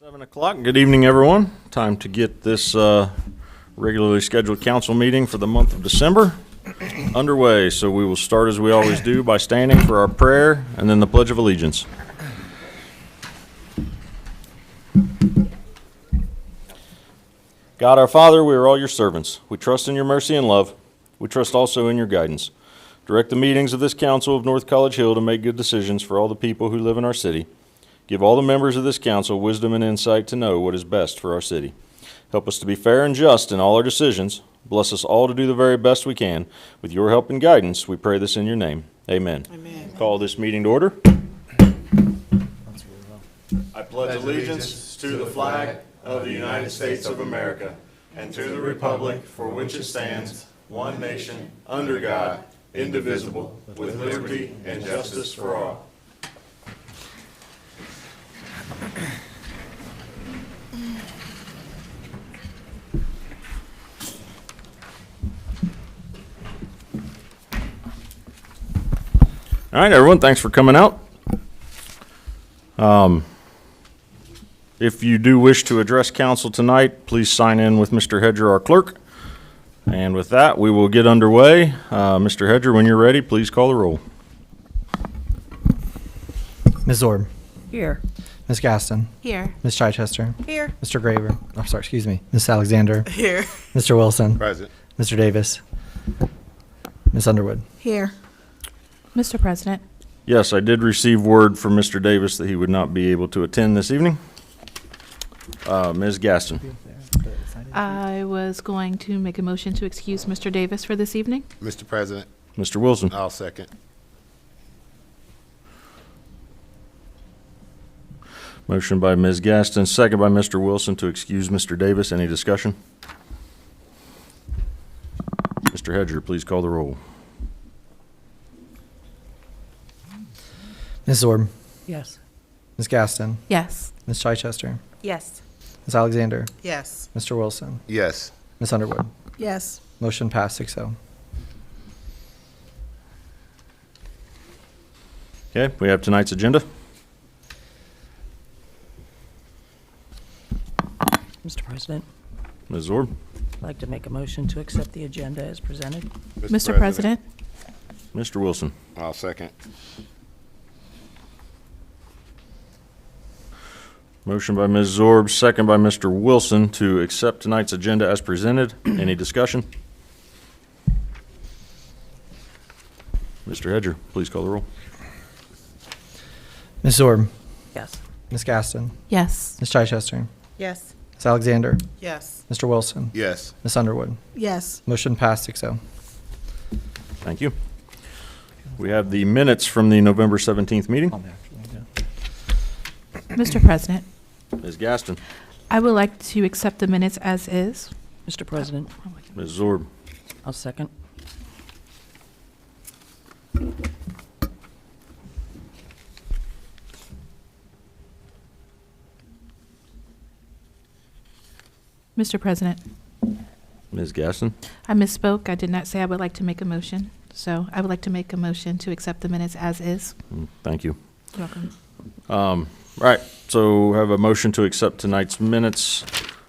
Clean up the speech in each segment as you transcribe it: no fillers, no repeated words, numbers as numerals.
7 o'clock. Good evening, everyone. Time to get this regularly scheduled council meeting for the month of December underway. So we will start as we always do by standing for our prayer and then the Pledge of Allegiance. God our Father, we are all your servants. We trust in your mercy and love. We trust also in your guidance. Direct the meetings of this council of North College Hill to make good decisions for all the people who live in our city. Give all the members of this council wisdom and insight to know what is best for our city. Help us to be fair and just in all our decisions. Bless us all to do the very best we can. With your help and guidance, we pray this in your name. Amen. Amen. Call this meeting to order. I pledge allegiance to the flag of the United States of America and to the republic for which it stands, one nation, under God, indivisible, with liberty and justice for all. All right, everyone, thanks for coming out. If you do wish to address council tonight, please sign in with Mr. Hedger, our clerk. And with that, we will get underway. Mr. Hedger, when you're ready, please call the roll. Ms. Orb. Here. Ms. Gaston. Here. Ms. Chichester. Here. Mr. Graver. I'm sorry, excuse me. Ms. Alexander. Here. Mr. Wilson. Present. Mr. Davis. Ms. Underwood. Here. Mr. President, Yes, I did receive word from Mr. Davis that he would not be able to attend this evening. Ms. Gaston. I was going to make a motion to excuse Mr. Davis for this evening. Mr. President, Mr. Wilson. I'll second. Motion by Ms. Gaston, second by Mr. Wilson to excuse Mr. Davis. Any discussion? Mr. Hedger, please call the roll. Ms. Orb. Yes. Ms. Gaston. Yes. Ms. Chichester. Yes. Ms. Alexander. Yes. Mr. Wilson. Yes. Ms. Underwood. Yes. Motion passed 6-0. Okay, we have tonight's agenda. Mr. President, Ms. Orb. I'd like to make a motion to accept the agenda as presented. Mr. President, Mr. Wilson. I'll second. Motion by Ms. Zorb, second by Mr. Wilson to accept tonight's agenda as presented. Any discussion? Mr. Hedger, please call the roll. Ms. Orb. Yes. Ms. Gaston. yes. Ms. Chichester. Yes. Ms. Alexander. Yes. Mr. Wilson. Yes. Ms. Underwood. Yes. Motion passed 6-0. Thank you. We have the minutes from the November 17th meeting. Mr. President, Ms. Gaston. I would like to accept the minutes as is. Mr. President, Ms. Zorb. I'll second. Mr. President, Ms. Gaston. I misspoke. I did not say I would like to make a motion. So I would like to make a motion to accept the minutes as is. Thank you. You're welcome. Right, so have a motion to accept tonight's minutes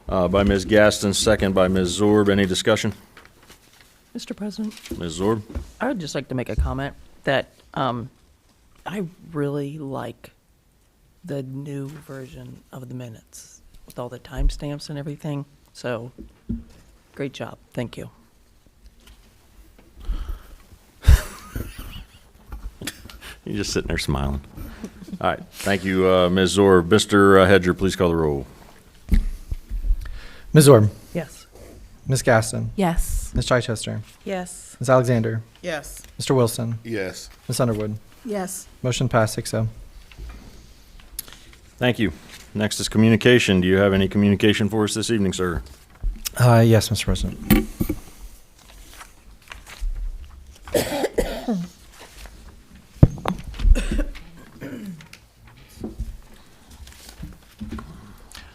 by Ms. Gaston, second by Ms. Zorb. Any discussion? Mr. President, Ms. Zorb? I would just like to make a comment that I really like the new version of the minutes with all the timestamps and everything. So, great job. Thank you. You're just sitting there smiling. All right, thank you, Ms. Zorb. Mr. Hedger, please call the roll. Ms. Orb. Yes. Ms. Gaston. Yes. Ms. Chichester. Yes. Ms. Alexander. Yes. Mr. Wilson. Yes. Ms. Underwood. Yes. Motion passed 6-0. Thank you. Next is communication. Do you have any communication for us this evening, sir? Yes, Mr. President.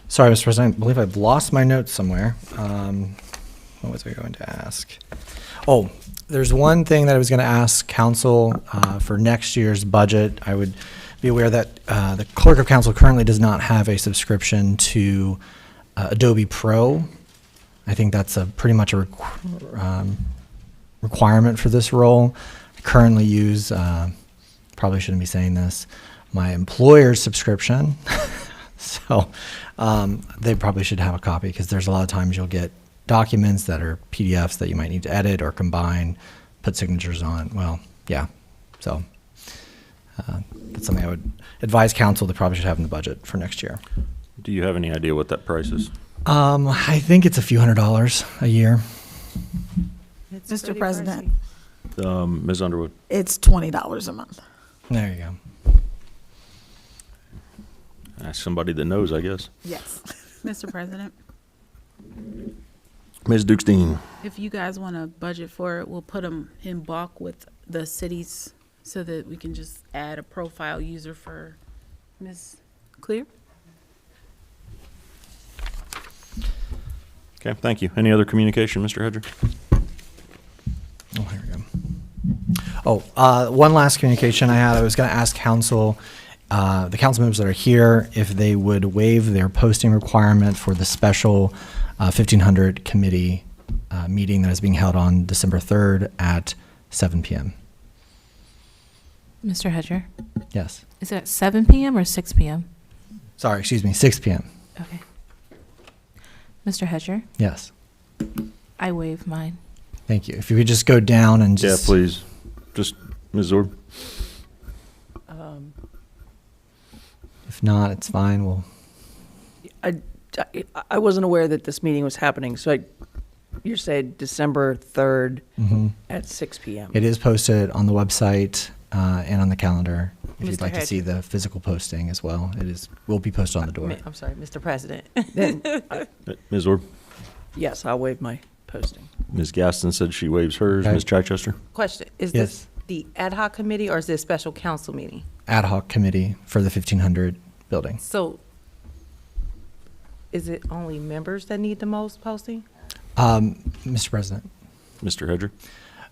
Sorry, Mr. President, I believe I've lost my notes somewhere. What was I going to ask? Oh, there's one thing that I was going to ask council for next year's budget. I would be aware that the clerk of council currently does not have a subscription to Adobe Pro. I think that's pretty much a requirement for this role. I currently use, probably shouldn't be saying this, my employer's subscription. So they probably should have a copy, because there's a lot of times you'll get documents that are PDFs that you might need to edit or combine, put signatures on. Well, yeah. So that's something I would advise council they probably should have in the budget for next year. Do you have any idea what that price is? I think it's a few $100s a year. Mr. President, Ms. Underwood? it's $20 a month. There you go. Ask somebody that knows, I guess. Yes. Mr. President, Ms. Dukestein? if you guys want to budget for it, we'll put them in bulk with the cities so that we can just add a profile user for Ms. Clear. Okay, thank you. Any other communication, Mr. Hedger? Oh, here we go. Oh, one last communication I had. I was going to ask council, the council members that are here, if they would waive their posting requirement for the special 1500 committee meeting that is being held on December 3rd at 7 p.m. Mr. Hedger, Yes. is it at 7 p.m. or 6 p.m.? Sorry, excuse me, 6 p.m. Okay. Mr. Hedger, Yes. I waive mine. Thank you. If you could just go down and Yeah, just. please. Just, Ms. Zorb? If not, it's fine. We'll. I wasn't aware that this meeting was happening, so you're saying December 3rd Mhm. at 6 p.m. It is posted on the website and on the calendar. If you'd Mr. like to see Hedger. the physical posting as well, will be posted on the door. I'm sorry, Mr. President. Ms. Zorb? Yes, I'll waive my posting. Ms. Gaston said she waives hers. Okay. Ms. Chichester? Question, is Yes. this the ad hoc committee or is this special council meeting? Ad hoc committee for the 1500 building. So is it only members that need the most posting? Mr. President, Mr. Hedger?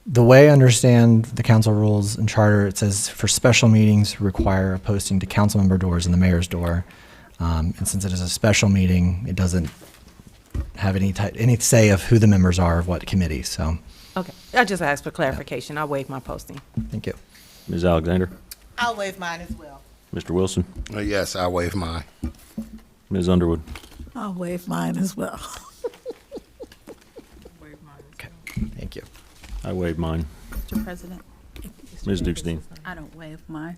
the way I understand the council rules and charter, it says for special meetings require a posting to council member doors and the mayor's door. And since it is a special meeting, it doesn't have any say of who the members are of what committee. So, Okay, I just asked for clarification. I waive my posting. thank you. Ms. Alexander? I'll waive mine as well. Mr. Wilson? Yes, I waive mine. Ms. Underwood? I'll waive mine as well. Okay, thank you. I waive mine. Mr. President, Ms. Dukestein? I don't waive mine.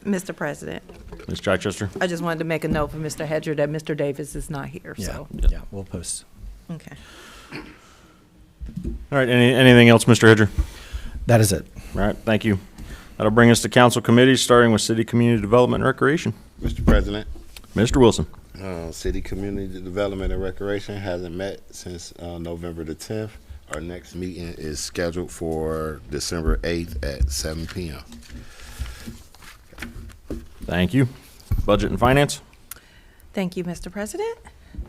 Mr. President, Ms. Chichester? I just wanted to make a note for Mr. Hedger that Mr. Davis is not here, Yeah, so, yeah, we'll post. okay. All right, anything else, Mr. Hedger? That is it. All right, thank you. That'll bring us to council committees, starting with City Community Development and Recreation. Mr. President, Mr. Wilson? City Community Development and Recreation hasn't met since November the 10th. Our next meeting is scheduled for December 8th at 7 p.m. Thank you. Budget and Finance? Thank you, Mr. President.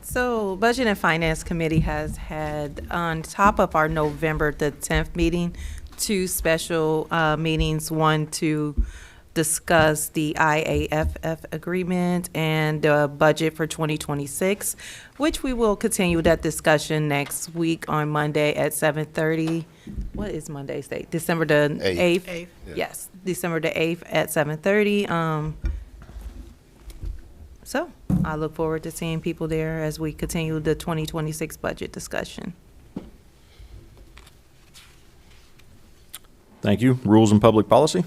So Budget and Finance Committee has had, on top of our November the 10th meeting, two special meetings, one to discuss the IAFF agreement and the budget for 2026, which we will continue that discussion next week on Monday at 7:30. What is Monday's date? December the 8th? Yeah. Yes, December the 8th at 7:30. So I look forward to seeing people there as we continue the 2026 budget discussion. Thank you. Rules and Public Policy?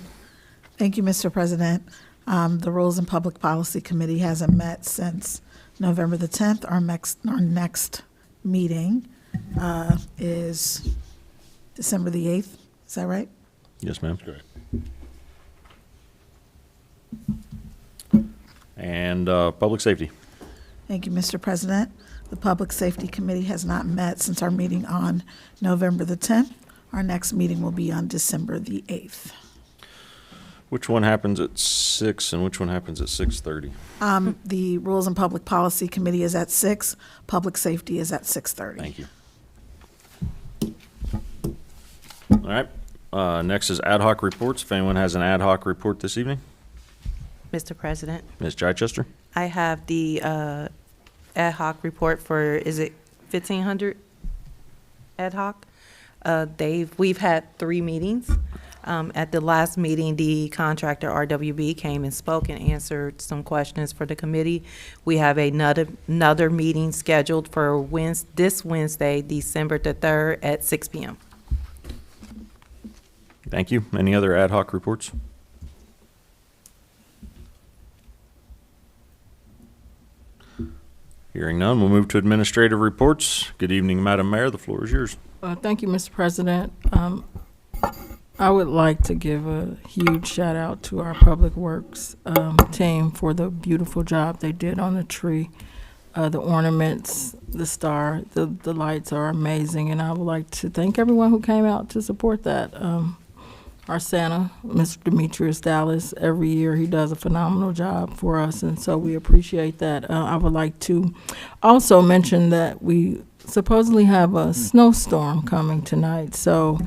Thank you, Mr. President. The Rules and Public Policy Committee hasn't met since November the 10th. Our next meeting is December the 8th. Is that right? Yes, ma'am. Correct. And Public Safety? Thank you, Mr. President. The Public Safety Committee has not met since our meeting on November the 10th. Our next meeting will be on December the 8th. Which one happens at 6 and which one happens at 6:30? The Rules and Public Policy Committee is at 6. Public Safety is at 6:30. Thank you. All right. Next is ad hoc reports. If anyone has an ad hoc report this evening. Mr. President, Ms. Chichester? I have the ad hoc report for, is it 1,500 ad hoc? We've had 3 meetings. At the last meeting, the contractor RWB came and spoke and answered some questions for the committee. We have another meeting scheduled for this Wednesday, December the 3rd at 6 p.m. Thank you. Any other ad hoc reports? Hearing none, we'll move to administrative reports. Good evening, Madam Mayor. The floor is yours. Thank you, Mr. President. I would like to give a huge shout out to our Public Works team for the beautiful job they did on the tree. The ornaments, the star, the lights are amazing, and I would like to thank everyone who came out to support that. Our Santa, Mr. Demetrius Dallas, every year he does a phenomenal job for us, and so we appreciate that. I would like to also mention that we supposedly have a snowstorm coming tonight, so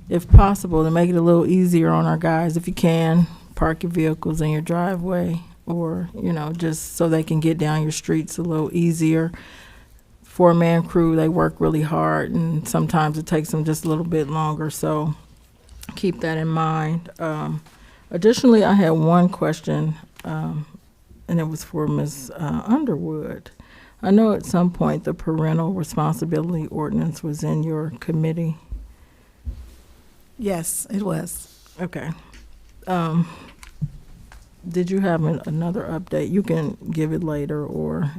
if possible, to make it a little easier on our guys, if you can, park your vehicles in your driveway, or, just so they can get down your streets a little easier. 4-man crew, they work really hard, and sometimes it takes them just a little bit longer, so keep that in mind. Additionally, I had one question, and it was for Ms. Underwood. I know at some point the parental responsibility ordinance was in your committee. Yes, it was. Okay. Did you have another update? You can give it later, or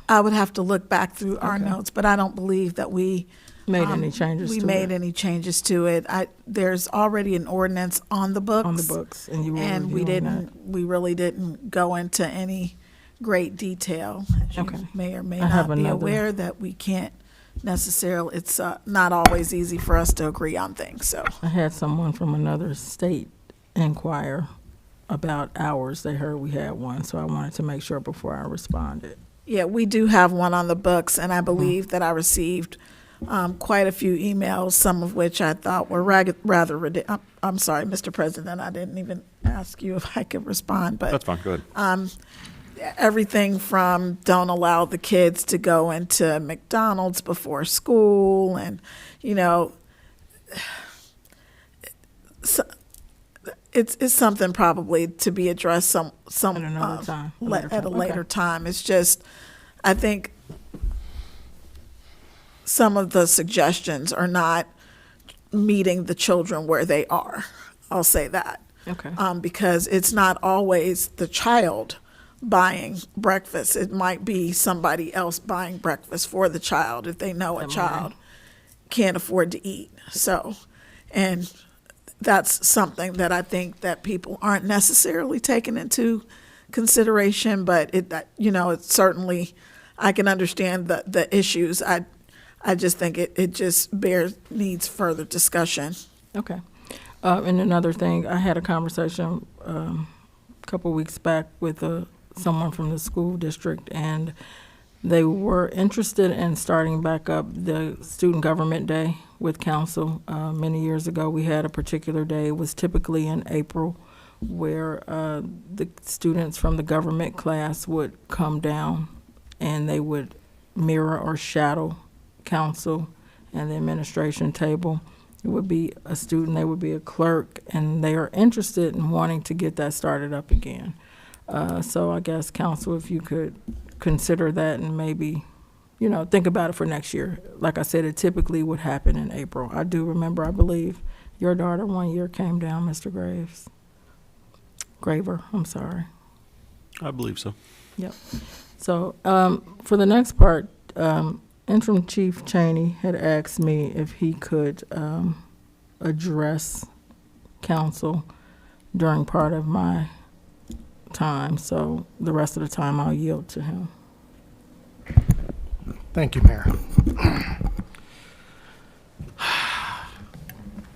I would have to look back through our Okay. notes, but I don't believe that we made any changes we to made it any changes to it. There's already an ordinance on the books. on the books, and you were And reviewing we really didn't go into any great detail. As you Okay. may or may I have not be another- aware that we can't necessarily, it's not always easy for us to agree on things, so. that? I had someone from another state inquire about hours. They heard we had one, so I wanted to make sure before I responded. Yeah, we do have one on the books, and I believe that I received quite a few emails, some of which I thought were rather ridiculous. I'm sorry, Mr. President, I didn't even ask you if I could respond, but That's fine. Go ahead. everything from don't allow the kids to go into McDonald's before school, and, so, it's something probably to be addressed some At another time, a later at a time. later Okay. time. It's just, I think some of the suggestions are not meeting the children where they are. I'll say that. Okay. Because it's not always the child buying breakfast. It might be somebody else buying breakfast for the child if they know a That child can't afford to eat. So, and that's something that I think that people aren't necessarily taking into consideration, but it's certainly, I can understand the issues. I just think it just needs further discussion. Okay. And another thing, I had a conversation a couple weeks back with someone from the school district, and they were interested in starting back up the Student Government Day with council. Many years ago, we had a particular day. It was typically in April, where the students from the government class would come down, and they would mirror or shadow council and the administration table. It would be a student, they would be a clerk, and they are interested in wanting to get that started up again. So I guess, council, if you could consider that and maybe, think about it for next year. Like I said, it typically would happen in April. I do remember, I believe, your daughter one year came down, Mr. Graver, I'm sorry. I believe so. Yep. So for the next part, Interim Chief Cheney had asked me if he could address council during part of my time. So the rest of the time I'll yield to him. Thank you, Mayor.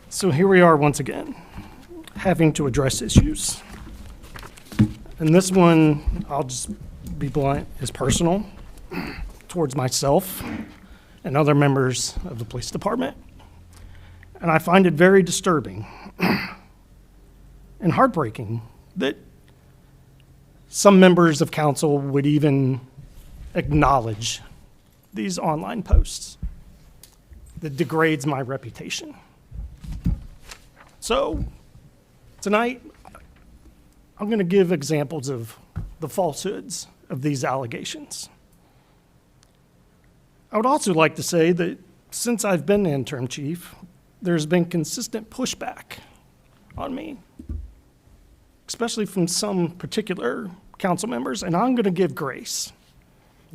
So here we are once again, having to address issues. And this one, I'll just be blunt, is personal towards myself and other members of the police department. And I find it very disturbing and heartbreaking that some members of council would even acknowledge these online posts that degrades my reputation. So tonight, I'm going to give examples of the falsehoods of these allegations. I would also like to say that since I've been the interim chief, there's been consistent pushback on me, especially from some particular council members, and I'm going to give grace,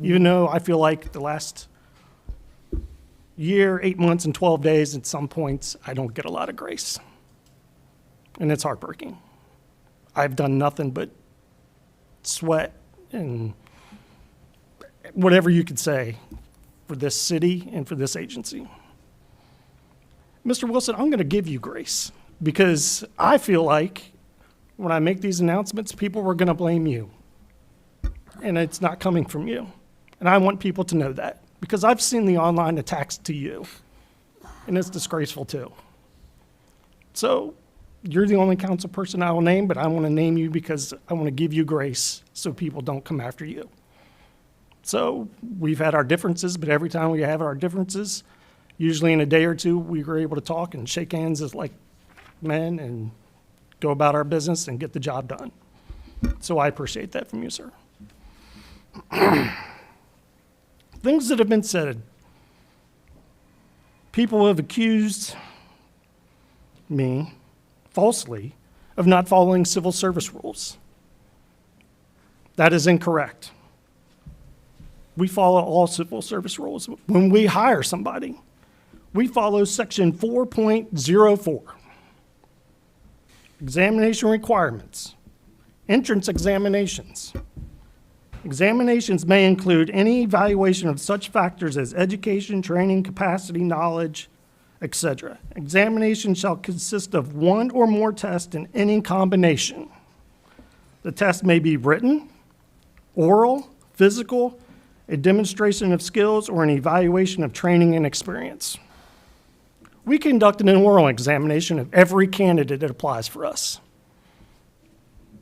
even though I feel like the last year, 8 months, and 12 days, at some points, I don't get a lot of grace. And it's heartbreaking. I've done nothing but sweat and whatever you could say for this city and for this agency. Mr. Wilson, I'm going to give you grace because I feel like when I make these announcements, people were going to blame you. And it's not coming from you. And I want people to know that because I've seen the online attacks to you, and it's disgraceful too. So you're the only council person I will name, but I want to name you because I want to give you grace so people don't come after you. So we've had our differences, but every time we have our differences, usually in a day or two, we were able to talk and shake hands as like men and go about our business and get the job done. So I appreciate that from you, sir. Things that have been said. People have accused me falsely of not following civil service rules. That is incorrect. We follow all civil service rules. When we hire somebody, we follow section 4.04. Examination requirements. Entrance examinations. Examinations may include any evaluation of such factors as education, training, capacity, knowledge, etc. Examination shall consist of one or more tests in any combination. The test may be written, oral, physical, a demonstration of skills, or an evaluation of training and experience. We conduct an oral examination of every candidate that applies for us.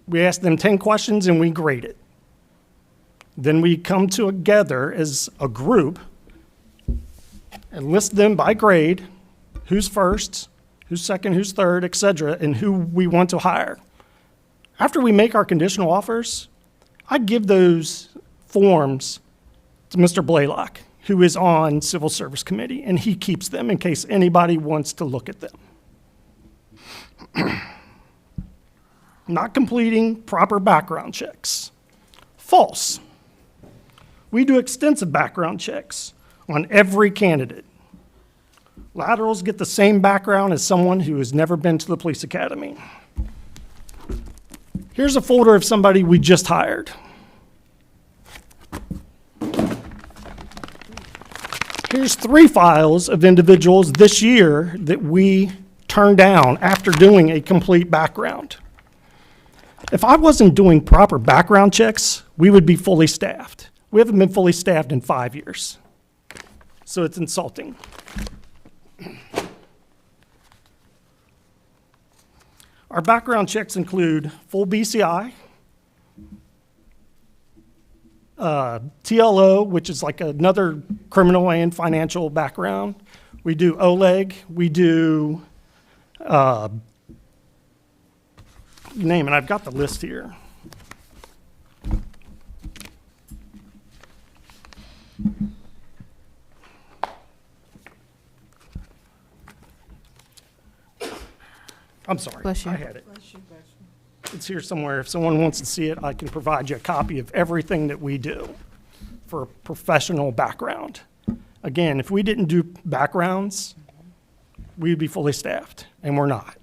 We ask them 10 questions and we grade it. Then we come together as a group and list them by grade, who's first, who's second, who's third, etc., and who we want to hire. After we make our conditional offers, I give those forms to Mr. Blaylock, who is on Civil Service Committee, and he keeps them in case anybody wants to look at them. Not completing proper background checks. False. We do extensive background checks on every candidate. Laterals get the same background as someone who has never been to the police academy. Here's a folder of somebody we just hired. Here's 3 files of individuals this year that we turned down after doing a complete background. If I wasn't doing proper background checks, we would be fully staffed. We haven't been fully staffed in 5 years. So it's insulting. Our background checks include full BCI, TLO, which is like another criminal and financial background. We do OLEG. We do, you name it. I've got the list here. I'm sorry, Bless you. I had it. It's here somewhere. If someone wants to see it, I can provide you a copy of everything that we do for a professional background. Again, if we didn't do backgrounds, we'd be fully staffed, and we're not.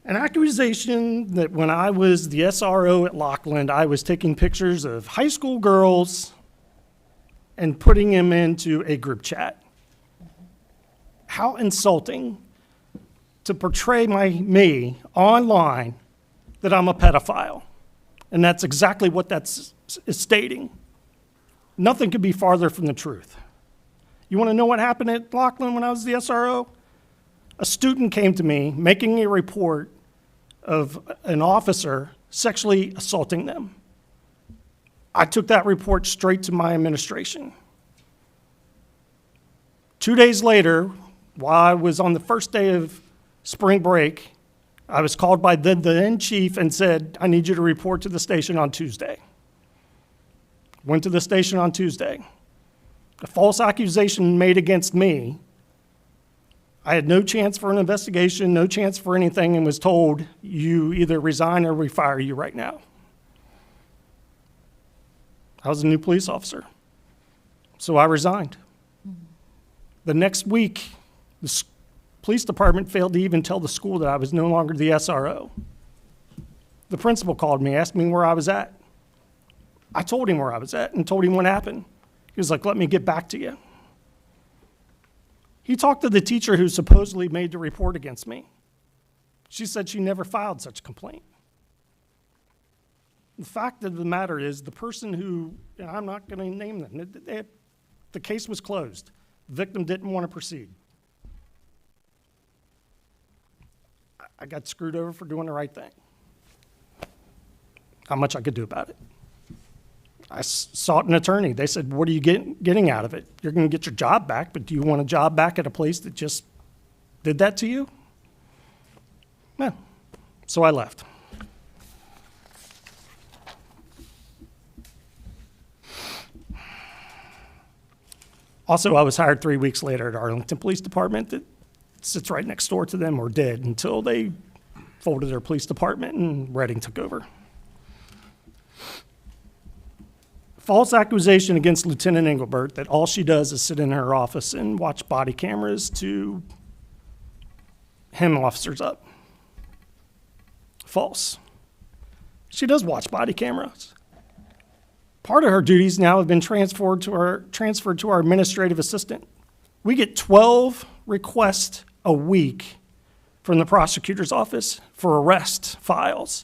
An accusation that when I was the SRO at Lockland, I was taking pictures of high school girls and putting them into a group chat. How insulting to portray me online that I'm a pedophile. And that's exactly what is stating. Nothing could be farther from the truth. You want to know what happened at Laughlin when I was the SRO? A student came to me making a report of an officer sexually assaulting them. I took that report straight to my administration. 2 days later, while I was on the first day of spring break, I was called by the then chief and said, I need you to report to the station on Tuesday. Went to the station on Tuesday. A false accusation made against me. I had no chance for an investigation, no chance for anything, and was told, you either resign or we fire you right now. I was a new police officer, so I resigned. The next week, the police department failed to even tell the school that I was no longer the SRO. The principal called me, asked me where I was at. I told him where I was at and told him what happened. He was like, let me get back to you. He talked to the teacher who supposedly made the report against me. She said she never filed such a complaint. The fact of the matter is the person who, and I'm not going to name them, the case was closed. The victim didn't want to proceed. I got screwed over for doing the right thing. How much I could do about it. I sought an attorney. They said, what are you getting out of it? You're going to get your job back, but do you want a job back at a place that just did that to you? No. So I left. Also, I was hired 3 weeks later at Arlington Police Department that sits right next door to them, or did, until they folded their police department and Reading took over. False accusation against Lieutenant Engelbert that all she does is sit in her office and watch body cameras to hem officers up. False. She does watch body cameras. Part of her duties now have been transferred to our administrative assistant. We get 12 requests a week from the prosecutor's office for arrest files,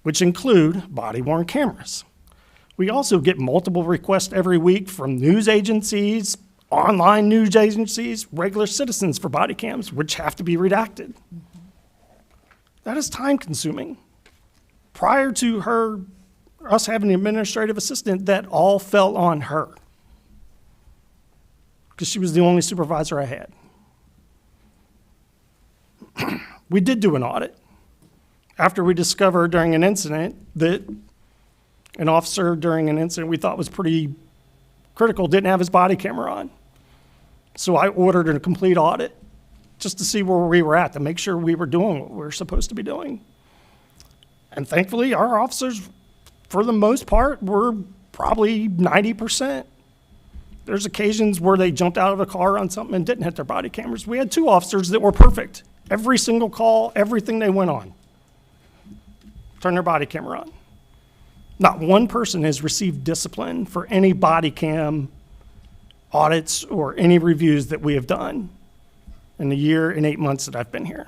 which include body-worn cameras. We also get multiple requests every week from news agencies, online news agencies, regular citizens for body cams, which have to be redacted. That is time consuming. Prior to us having an administrative assistant, that all fell on her because she was the only supervisor I had. We did do an audit after we discovered during an incident that an officer during an incident we thought was pretty critical didn't have his body camera on. So I ordered a complete audit just to see where we were at, to make sure we were doing what we were supposed to be doing. And thankfully, our officers, for the most part, were probably 90%. There's occasions where they jumped out of a car on something and didn't hit their body cameras. We had 2 officers that were perfect. Every single call, everything they went on, turned their body camera on. Not one person has received discipline for any body cam audits or any reviews that we have done in the year and 8 months that I've been here.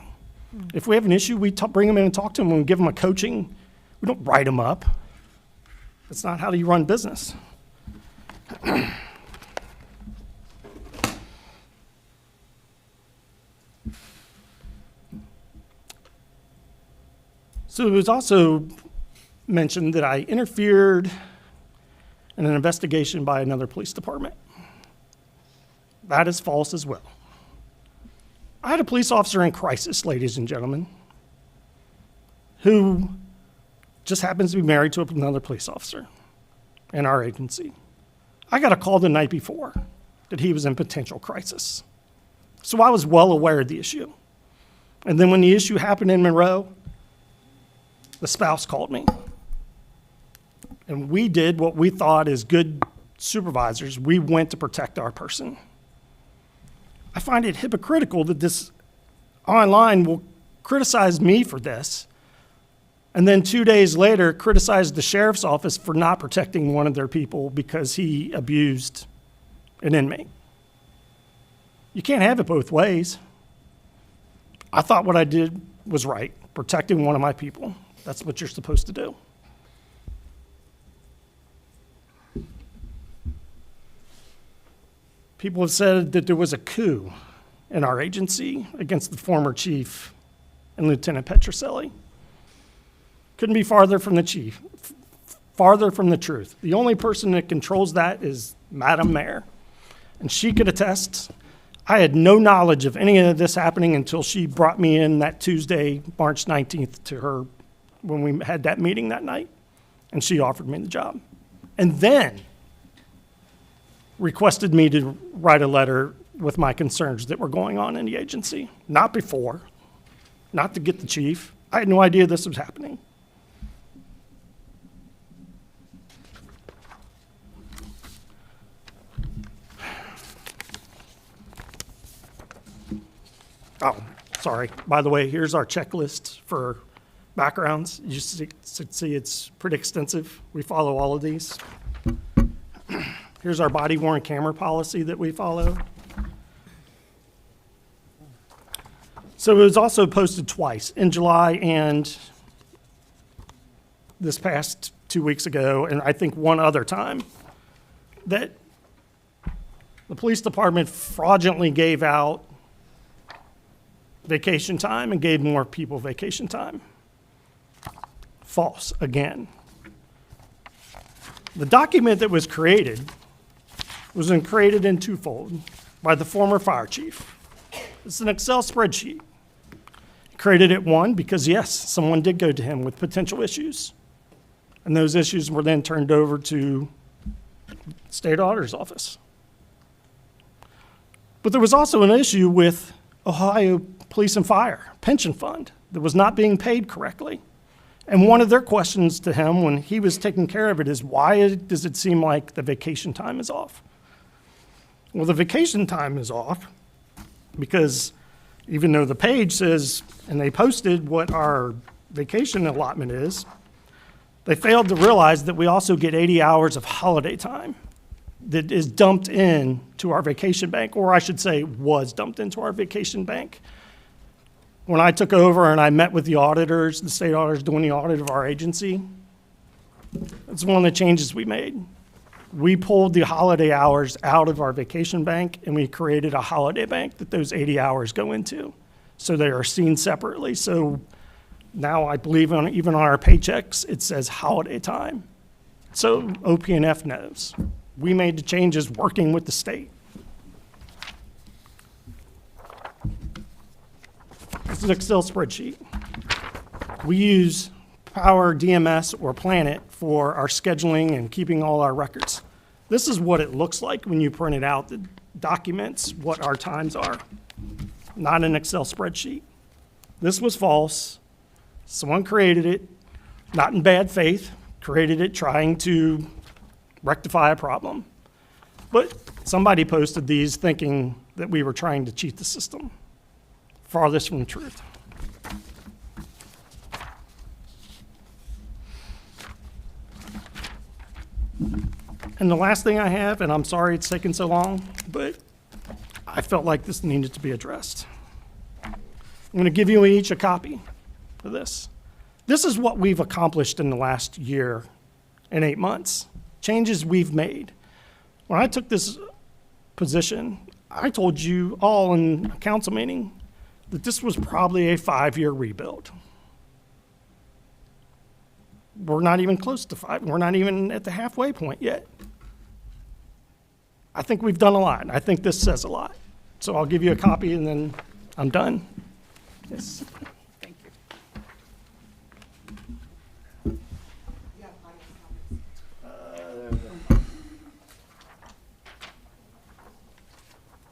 If we have an issue, we bring them in and talk to them and give them a coaching. We don't write them up. That's not how you run business. So it was also mentioned that I interfered in an investigation by another police department. That is false as well. I had a police officer in crisis, ladies and gentlemen, who just happens to be married to another police officer in our agency. I got a call the night before that he was in potential crisis. So I was well aware of the issue. And then when the issue happened in Monroe, the spouse called me. And we did what we thought as good supervisors. We went to protect our person. I find it hypocritical that this online will criticize me for this, and then 2 days later criticize the sheriff's office for not protecting one of their people because he abused an inmate. You can't have it both ways. I thought what I did was right, protecting one of my people. That's what you're supposed to do. People have said that there was a coup in our agency against the former chief and Lieutenant Petroselli. Couldn't be farther from the chief, farther from the truth. The only person that controls that is Madam Mayor. And she could attest, I had no knowledge of any of this happening until she brought me in that Tuesday, March 19th, to her when we had that meeting that night. And she offered me the job. And then requested me to write a letter with my concerns that were going on in the agency. Not before, not to get the chief. I had no idea this was happening. Oh, sorry. By the way, here's our checklist for backgrounds. You see it's pretty extensive. We follow all of these. Here's our body-worn camera policy that we follow. So it was also posted twice, in July and this past 2 weeks ago, and I think one other time, that the police department fraudulently gave out vacation time and gave more people vacation time. False, again. The document that was created was created in twofold by the former fire chief. It's an Excel spreadsheet. He created it, one, because yes, someone did go to him with potential issues. And those issues were then turned over to State Auditor's Office. But there was also an issue with Ohio Police and Fire pension fund that was not being paid correctly. And one of their questions to him when he was taking care of it is, why does it seem like the vacation time is off? Well, the vacation time is off because even though the page says, and they posted what our vacation allotment is, they failed to realize that we also get 80 hours of holiday time that is dumped in to our vacation bank, or I should say was dumped into our vacation bank. When I took over and I met with the auditors, the state auditors doing the audit of our agency, that's one of the changes we made. We pulled the holiday hours out of our vacation bank and we created a holiday bank that those 80 hours go into. So they are seen separately. So now I believe even on our paychecks, it says holiday time. So OP&F knows. We made the changes working with the state. It's an Excel spreadsheet. We use Power DMS or Planet for our scheduling and keeping all our records. This is what it looks like when you print it out that documents what our times are, not an Excel spreadsheet. This was false. Someone created it, not in bad faith, created it trying to rectify a problem. But somebody posted these thinking that we were trying to cheat the system. Farthest from the truth. And the last thing I have, and I'm sorry it's taken so long, but I felt like this needed to be addressed. I'm going to give you each a copy of this. This is what we've accomplished in the last year and 8 months. Changes we've made. When I took this position, I told you all in a council meeting that this was probably a 5-year rebuild. We're not even close to 5. We're not even at the halfway point yet. I think we've done a lot. I think this says a lot. So I'll give you a copy and then I'm done. Yes. Thank you.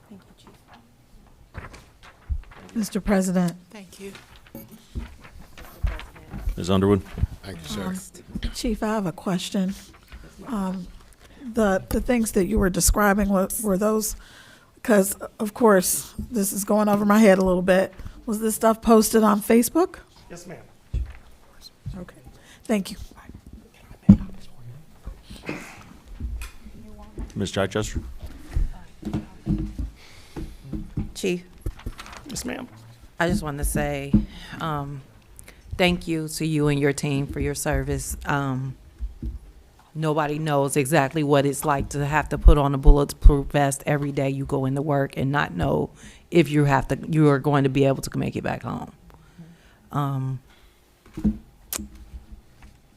Thank you, Chief. Mr. President, Thank you. Ms. Underwood? Thank you, sir. Chief, I have a question. The things that you were describing, were those, because of course, this is going over my head a little bit. Was this stuff posted on Facebook? Yes, ma'am. Okay, thank you. Ms. Chichester? Chief, Yes, ma'am. I just want to say thank you to you and your team for your service. Nobody knows exactly what it's like to have to put on a bulletproof vest every day you go into work and not know if you are going to be able to make it back home.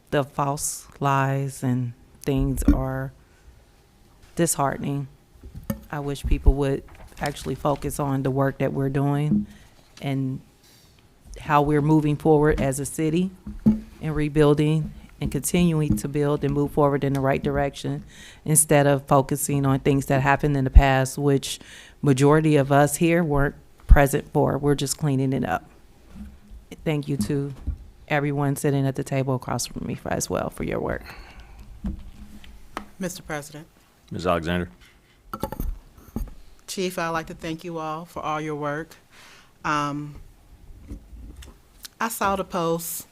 The false lies and things are disheartening. I wish people would actually focus on the work that we're doing and how we're moving forward as a city and rebuilding and continuing to build and move forward in the right direction instead of focusing on things that happened in the past, which majority of us here weren't present for. We're just cleaning it up. Thank you to everyone sitting at the table across from me as well for your work. Mr. President, Ms. Alexander. Chief, I'd like to thank you all for all your work. I saw the post,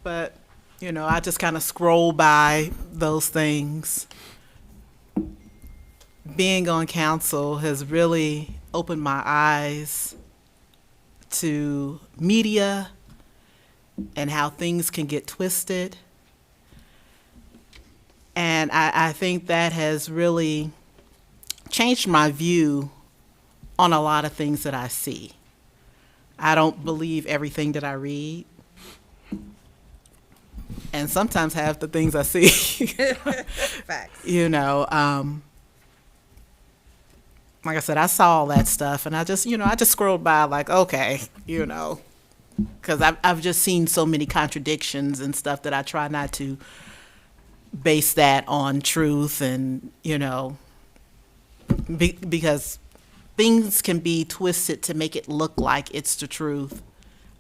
but, you know, I just kind of scroll by those things. Being on council has really opened my eyes to media and how things can get twisted. And I think that has really changed my view on a lot of things that I see. I don't believe everything that I read. And sometimes half the things I see, Facts. you know, like I said, I saw all that stuff and I just scrolled by like, okay, you know, because I've just seen so many contradictions and stuff that I try not to base that on truth and, you know, because things can be twisted to make it look like it's the truth.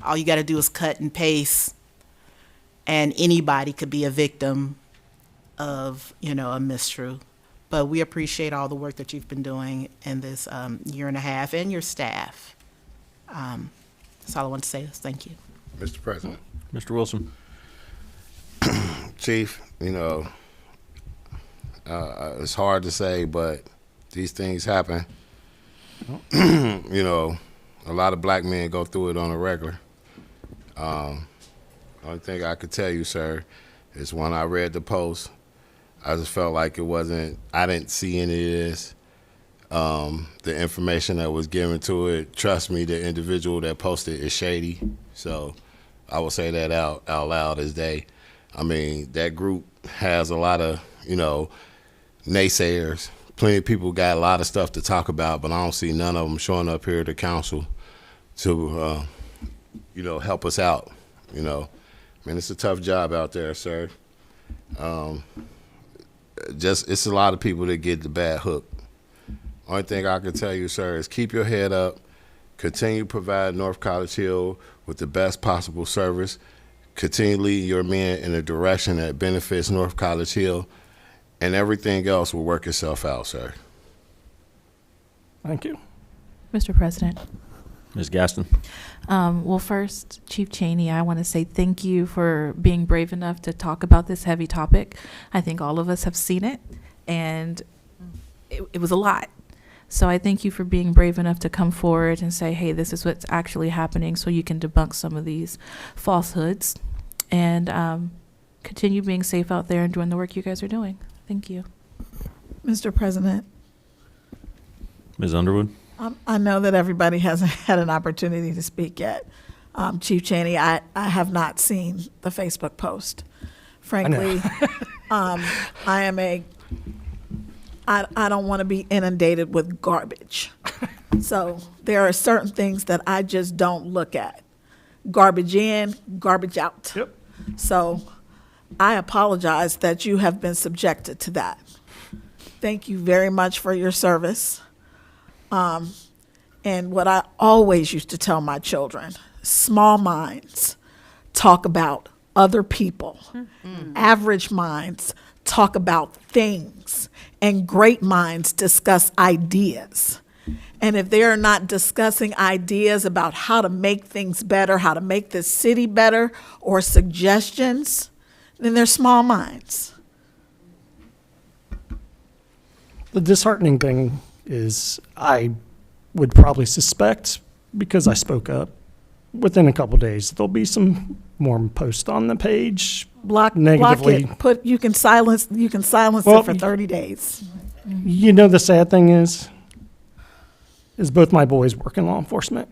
All you got to do is cut and paste, and anybody could be a victim of, you know, a mistruth. But we appreciate all the work that you've been doing in this year and a half, and your staff. That's all I want to say is thank you. Mr. President. Mr. Wilson. Chief, you know, it's hard to say, but these things happen. You know, a lot of black men go through it on a regular. Only thing I could tell you, sir, is when I read the post, I just felt like I didn't see any of this. The information that was given to it, trust me, the individual that posted is shady. So I will say that out loud as day. I mean, that group has a lot of, you know, naysayers. Plenty of people got a lot of stuff to talk about, but I don't see none of them showing up here to council to, you know, help us out. You know, I mean, it's a tough job out there, sir. It's a lot of people that get the bad hook. Only thing I can tell you, sir, is keep your head up, continue to provide North College Hill with the best possible service, continue to lead your men in a direction that benefits North College Hill, and everything else will work itself out, sir. Thank you. Mr. President. Ms. Gaston. Well, first, Chief Cheney, I want to say thank you for being brave enough to talk about this heavy topic. I think all of us have seen it, and it was a lot. So I thank you for being brave enough to come forward and say, hey, this is what's actually happening, so you can debunk some of these falsehoods and continue being safe out there and doing the work you guys are doing. Thank you. Mr. President, Ms. Underwood. I know that everybody hasn't had an opportunity to speak yet. Chief Cheney, I have not seen the Facebook post. Frankly, I don't want to be inundated with garbage. So there are certain things that I just don't look at. Garbage in, garbage out. Yep. So I apologize that you have been subjected to that. Thank you very much for your service. And what I always used to tell my children, small minds talk about other people. Average minds talk about things. And great minds discuss ideas. And if they are not discussing ideas about how to make things better, how to make this city better, or suggestions, then they're small minds. The disheartening thing is I would probably suspect, because I spoke up, within a couple days there'll be some more posts on the page block Negatively. it. You can silence Well, it for 30 days. You know, the sad thing is both my boys work in law enforcement.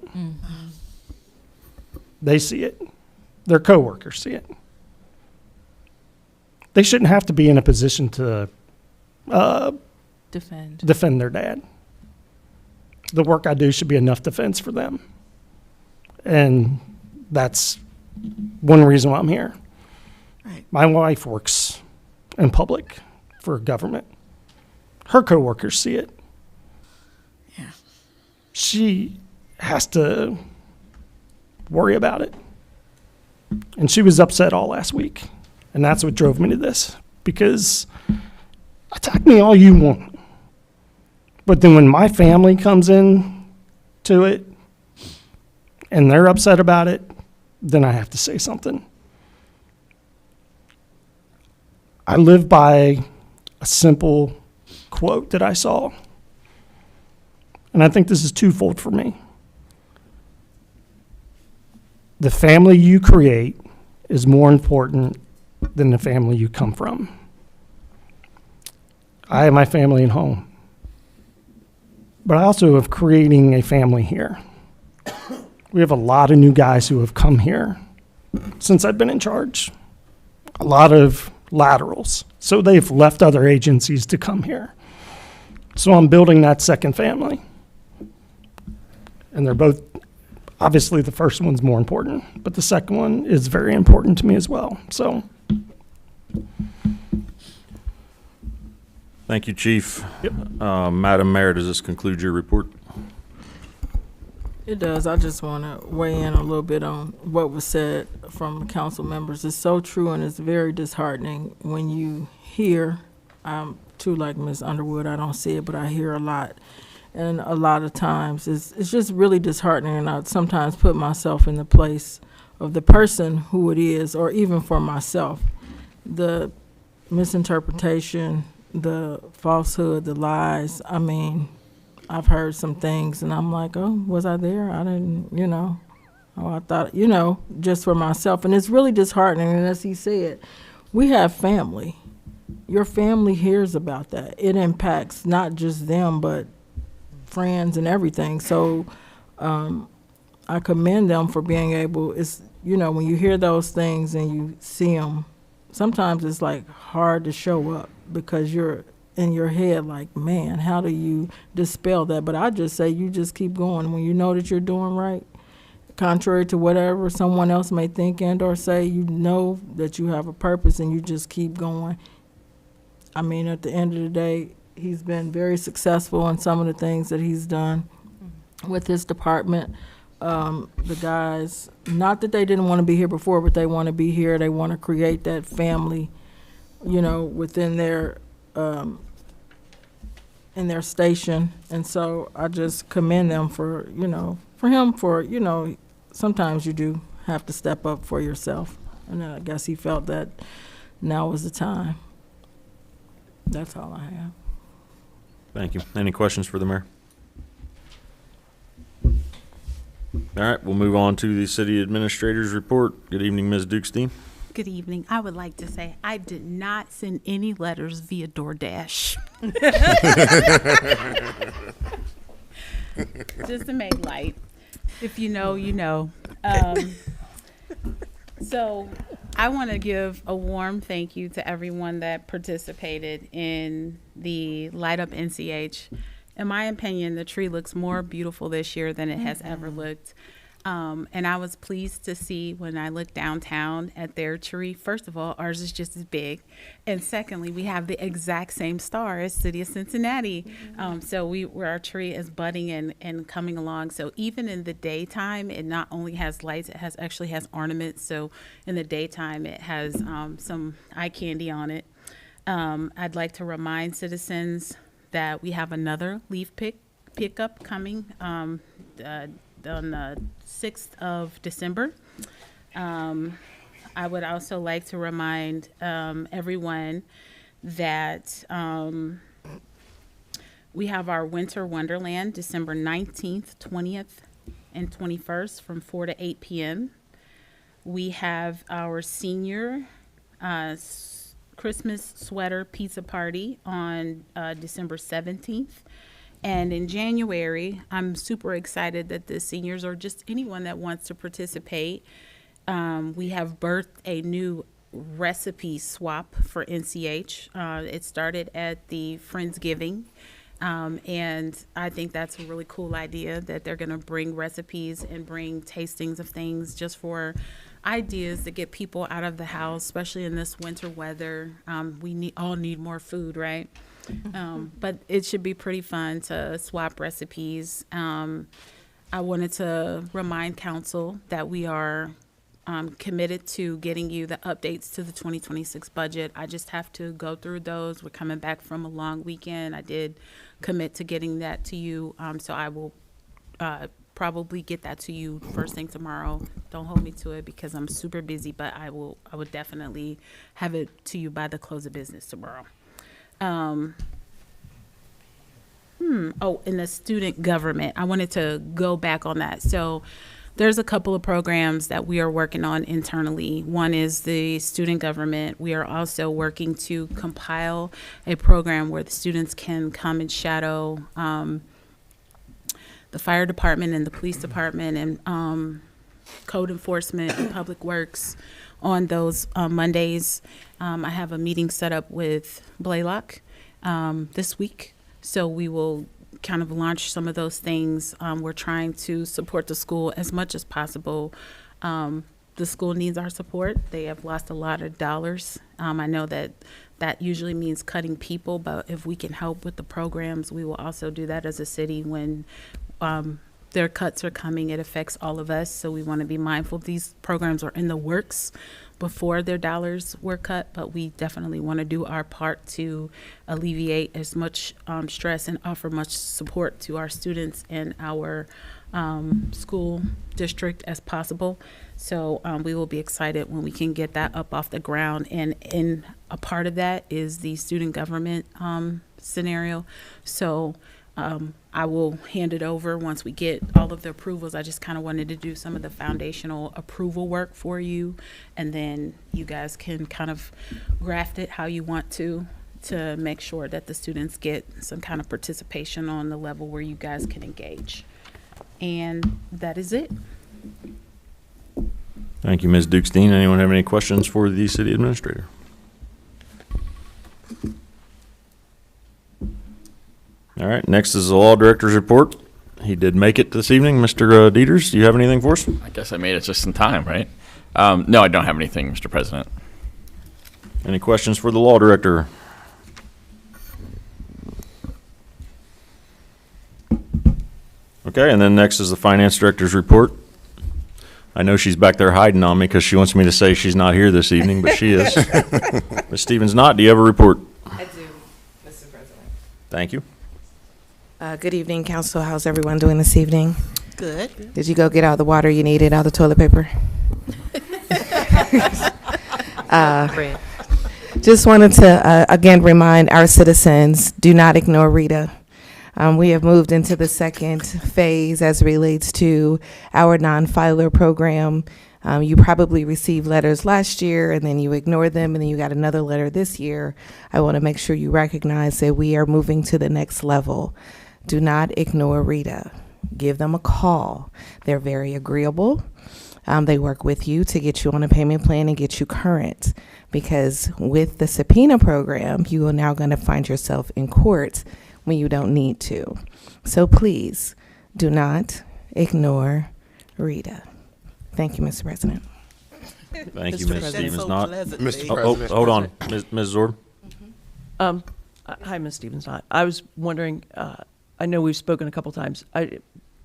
They see it. Their coworkers see it. They shouldn't have to be in a position to defend their dad. The work I do should be enough defense for them. And that's one reason why I'm here. Right. My wife works in public for government. Her coworkers see it. Yeah. She has to worry about it. And she was upset all last week. And that's what drove me to this. Because attack me all you want. But then when my family comes in to it and they're upset about it, then I have to say something. I live by a simple quote that I saw. And I think this is twofold for me. The family you create is more important than the family you come from. I have my family at home. But I also have creating a family here. We have a lot of new guys who have come here since I've been in charge. A lot of laterals. So they've left other agencies to come here. So I'm building that second family. And they're both, obviously the first one's more important, but the second one is very important to me as well. So. Thank you, Chief. Madam Mayor, does this conclude your report? It does. I just want to weigh in a little bit on what was said from council members. It's so true, and it's very disheartening when you hear, too, like Ms. Underwood, I don't see it, but I hear a lot. And a lot of times it's just really disheartening, and I sometimes put myself in the place of the person who it is, or even for myself. The misinterpretation, the falsehood, the lies, I mean, I've heard some things and I'm like, oh, was I there? I didn't, oh, I thought, just for myself. And it's really disheartening. And as he said, we have family. Your family hears about that. It impacts not just them, but friends and everything. So I commend them for being able, when you hear those things and you see them, sometimes it's like hard to show up because you're in your head like, man, how do you dispel that? But I just say you just keep going. When you know that you're doing right, contrary to whatever someone else may think and or say, you know that you have a purpose and you just keep going. I mean, at the end of the day, he's been very successful in some of the things that he's done with his department. The guys, not that they didn't want to be here before, but they want to be here. They want to create that family, within their in their station. And so I just commend them for sometimes you do have to step up for yourself. And I guess he felt that now was the time. That's all I have. Thank you. Any questions for the mayor? All right, we'll move on to the city administrator's report. Good evening, Ms. Dukestein. Good evening. I would like to say I did not send any letters via DoorDash. Just to make light. If you know, you know. So I want to give a warm thank you to everyone that participated in the Light Up NCH. In my opinion, the tree looks more beautiful this year than it has ever looked. And I was pleased to see when I looked downtown at their tree, first of all, ours is just as big. And secondly, we have the exact same star as City of Cincinnati. So our tree is budding and coming along. So even in the daytime, it not only has lights, it actually has ornaments. So in the daytime, it has some eye candy on it. I'd like to remind citizens that we have another leaf pickup coming on the 6th of December. I would also like to remind everyone that we have our Winter Wonderland December 19th, 20th, and 21st from 4 to 8 p.m. We have our senior Christmas sweater pizza party on December 17th. And in January, I'm super excited that the seniors or just anyone that wants to participate, we have birthed a new recipe swap for NCH. It started at the Friendsgiving. And I think that's a really cool idea that they're going to bring recipes and bring tastings of things just for ideas to get people out of the house, especially in this winter weather. We all need more food, right? But it should be pretty fun to swap recipes. I wanted to remind council that we are committed to getting you the updates to the 2026 budget. I just have to go through those. We're coming back from a long weekend. I did commit to getting that to you, so I will probably get that to you first thing tomorrow. Don't hold me to it because I'm super busy, but I will definitely have it to you by the close of business tomorrow. Oh, in the student government, I wanted to go back on that. So there's a couple of programs that we are working on internally. One is the student government. We are also working to compile a program where the students can come and shadow the fire department and the police department and code enforcement and public works on those Mondays. I have a meeting set up with Blaylock this week, so we will kind of launch some of those things. We're trying to support the school as much as possible. The school needs our support. They have lost a lot of dollars. I know that usually means cutting people, but if we can help with the programs, we will also do that as a city. When their cuts are coming, it affects all of us, so we want to be mindful. These programs are in the works before their dollars were cut, but we definitely want to do our part to alleviate as much stress and offer much support to our students and our school district as possible. So we will be excited when we can get that up off the ground, and a part of that is the student government scenario. So I will hand it over once we get all of the approvals. I just kind of wanted to do some of the foundational approval work for you, and then you guys can kind of graft it how you want to make sure that the students get some kind of participation on the level where you guys can engage. And that is it. Thank you, Ms. Dukestein. Anyone have any questions for the city administrator? All right, next is the law director's report. He did make it this evening. Mr. Dieters, do you have anything for us? I guess I made it just in time, right? No, I don't have anything, Mr. President. Any questions for the law director? Okay, and then next is the finance director's report. I know she's back there hiding on me because she wants me to say she's not here this evening, but she is. Ms. Stevens-Knott, do you have a report? I do, Mr. President. Thank you. Good evening, council. How's everyone doing this evening? Good. Did you go get all the water you needed, all the toilet paper? Just wanted to, again, remind our citizens, do not ignore Rita. We have moved into the second phase as relates to our non-filer program. You probably received letters last year and then you ignored them and then you got another letter this year. I want to make sure you recognize that we are moving to the next level. Do not ignore Rita. Give them a call. They're very agreeable. They work with you to get you on a payment plan and get you current, because with the subpoena program, you are now going to find yourself in court when you don't need to. So please do not ignore Rita. Thank you, Mr. President. Thank you, Ms. Stevens-Knott. Mr. Oh, President. hold on, Ms. Zorb. Hi, Ms. Stevens-Knott. I was wondering, I know we've spoken a couple times. I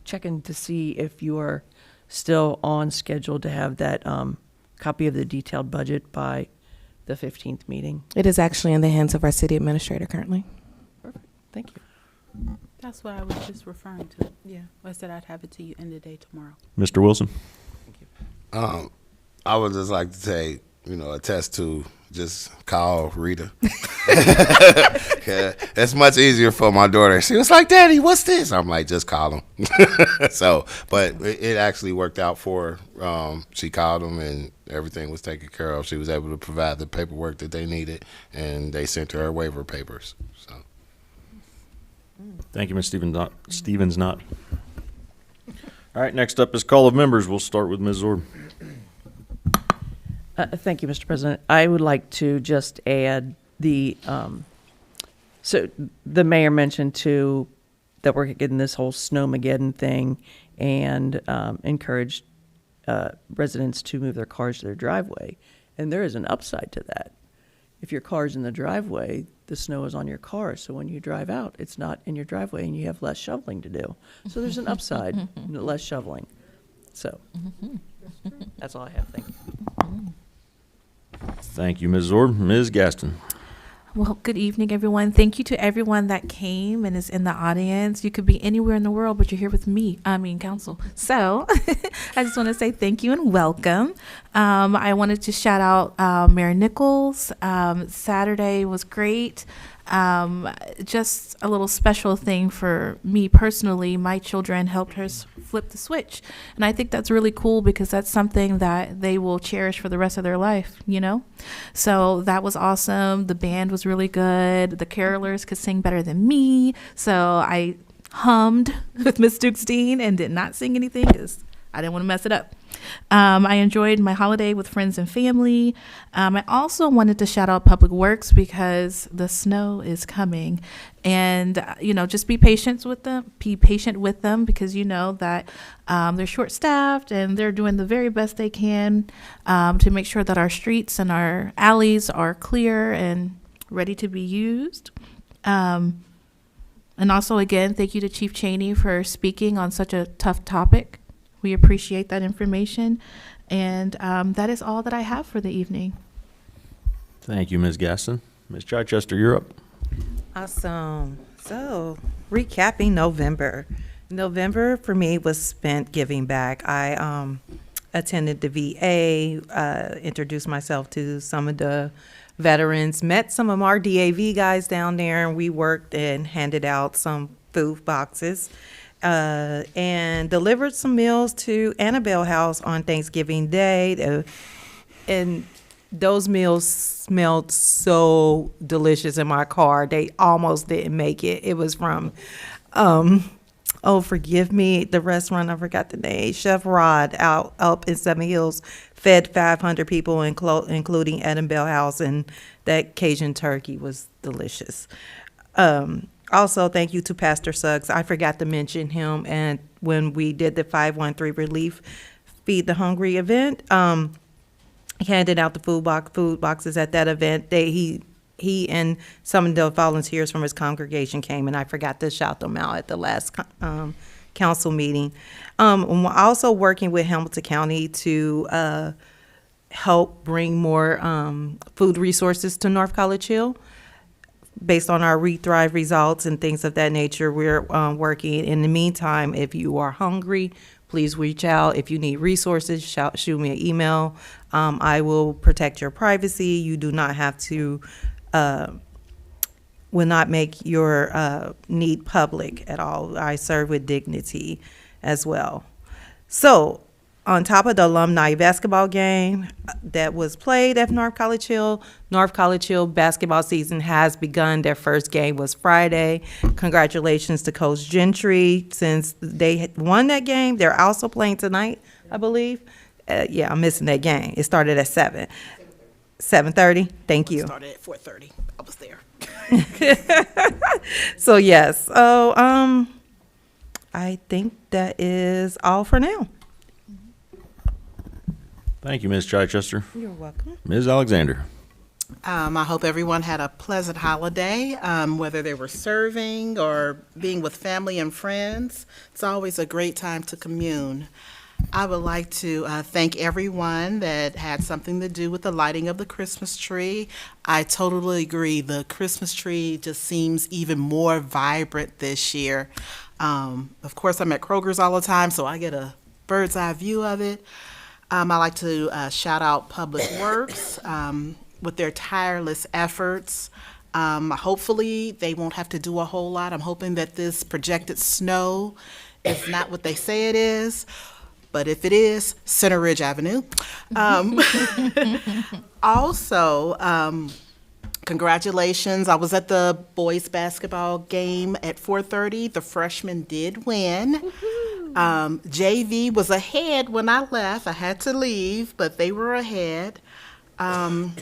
checking to see if you are still on schedule to have that copy of the detailed budget by the 15th meeting. It is actually in the hands of our city administrator currently. Perfect. Thank you. That's what I was just referring to. Yeah, I said I'd have it to you end of day tomorrow. Mr. Wilson. I would just like to say, attest to just call Rita. Yeah, it's much easier for my daughter. She was like, "Daddy, what's this?" I'm like, "Just call him." So, but it actually worked out for her. She called him, and everything was taken care of. She was able to provide the paperwork that they needed, and they sent her waiver papers. So, Thank you, Ms. Stevens. Not. All right, next up is call of members. We'll start with Ms. Zorb. Thank you, Mr. President. I would like to just add so the mayor mentioned too that we're getting this whole snowmageddon thing and encouraged residents to move their cars to their driveway. And there is an upside to that. If your car's in the driveway, the snow is on your car. So when you drive out, it's not in your driveway and you have less shoveling to do. So there's an upside, less shoveling. So that's all I have. Thank you. Thank you, Ms. Zorb. Ms. Gaston. Well, good evening, everyone. Thank you to everyone that came and is in the audience. You could be anywhere in the world, but you're here with me, council. So I just want to say thank you and welcome. I wanted to shout out Mayor Nichols. Saturday was great. Just a little special thing for me personally. My children helped her flip the switch. And I think that's really cool because that's something that they will cherish for the rest of their life, you know? So that was awesome. The band was really good. The carolers could sing better than me. So I hummed with Miss Dukestein and did not sing anything because I didn't want to mess it up. I enjoyed my holiday with friends and family. I also wanted to shout out Public Works because the snow is coming, and just be patient with them. Be patient with them because you know that they're short-staffed and they're doing the very best they can to make sure that our streets and our alleys are clear and ready to be used. And also, again, thank you to Chief Cheney for speaking on such a tough topic. We appreciate that information. And that is all that I have for the evening. Thank you, Ms. Gaston. Ms. Chichester, you're up. Awesome. So, recapping November. November for me was spent giving back. I attended the VA, introduced myself to some of the veterans, met some of our DAV guys down there, and we worked and handed out some food boxes. And delivered some meals to Annabelle House on Thanksgiving Day. And those meals smelled so delicious in my car. They almost didn't make it. It was from, forgive me, the restaurant, I forgot the name, Chef Rod out up in Seven Hills, fed 500 people, including Annabelle House, and that Cajun turkey was delicious. Also, thank you to Pastor Suggs. I forgot to mention him. And when we did the 513 Relief Feed the Hungry event, he handed out the food boxes at that event. He and some of the volunteers from his congregation came, and I forgot to shout them out at the last council meeting. I'm also working with Hamilton County to help bring more food resources to North College Hill. Based on our ReThrive results and things of that nature, we're working. In the meantime, if you are hungry, please reach out. If you need resources, shoot me an email. I will protect your privacy. You do not have to, will not make your need public at all. I serve with dignity as well. So, on top of the alumni basketball game that was played at North College Hill basketball season has begun. Their first game was Friday. Congratulations to Coach Gentry. Since they won that game, they're also playing tonight, I believe. I'm missing that game. It started at 7:30. Thank you. It started at 4:30. I was there. So, yes. I think that is all for now. Thank you, Ms. Chichester. You're welcome. Ms. Alexander. I hope everyone had a pleasant holiday, whether they were serving or being with family and friends. It's always a great time to commune. I would like to thank everyone that had something to do with the lighting of the Christmas tree. I totally agree. The Christmas tree just seems even more vibrant this year. Of course, I'm at Kroger's all the time, so I get a bird's eye view of it. I like to shout out Public Works with their tireless efforts. Hopefully, they won't have to do a whole lot. I'm hoping that this projected snow is not what they say it is, but if it is, Center Ridge Avenue. Also, congratulations. I was at the boys' basketball game at 4:30. The freshmen did win. JV was ahead when I left. I had to leave, but they were ahead. I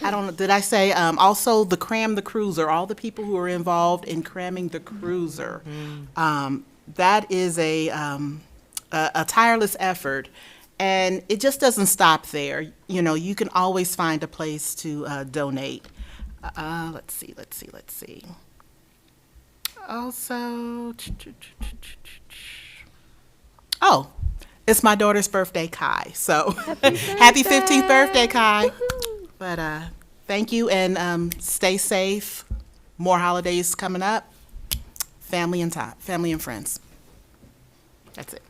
don't know, did I say, also the Cram the Cruiser, all the people who are involved in cramming the cruiser. That is a tireless effort, and it just doesn't stop there. You know, you can always find a place to donate. Let's see. Also, oh, it's my daughter's birthday, Kai. So happy 15th birthday, Kai. But thank you, and stay safe. More holidays coming up. Family and friends. That's it.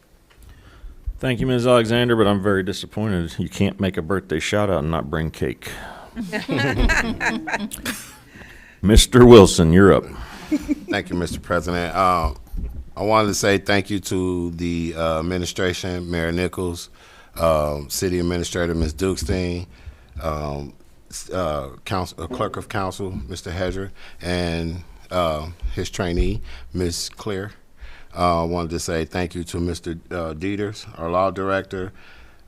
Thank you, Ms. Alexander, but I'm very disappointed. You can't make a birthday shout out and not bring cake. Mr. Wilson, you're up. Thank you, Mr. President. I wanted to say thank you to the administration, Mayor Nichols, City Administrator, Ms. Dukestein, Clerk of Council, Mr. Hedger, and his trainee, Ms. Clear. I wanted to say thank you to Mr. Dieters, our Law Director,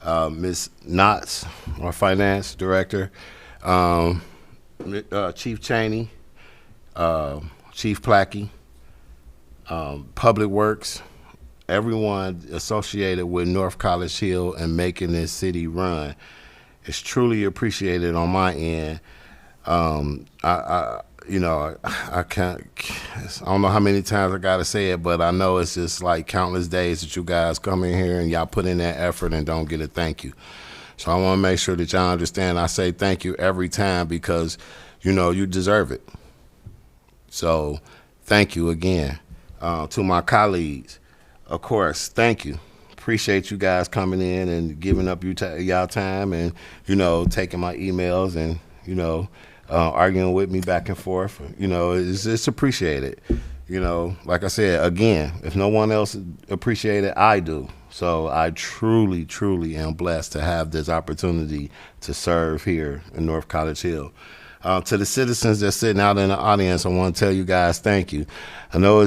Ms. Knotts, our Finance Director, Chief Cheney, Chief Plackey, Public Works, everyone associated with North College Hill and making this city run. It's truly appreciated on my end. I don't know how many times I gotta say it, but I know it's just like countless days that you guys come in here and y'all put in that effort and don't get a thank you. So I want to make sure that y'all understand I say thank you every time because, you deserve it. So thank you again. To my colleagues, of course, thank you. Appreciate you guys coming in and giving up y'all time and, taking my emails and, arguing with me back and forth. It's appreciated. Like I said, again, if no one else appreciates it, I do. So I truly, truly am blessed to have this opportunity to serve here in North College Hill. To the citizens that's sitting out in the audience, I want to tell you guys thank you. I know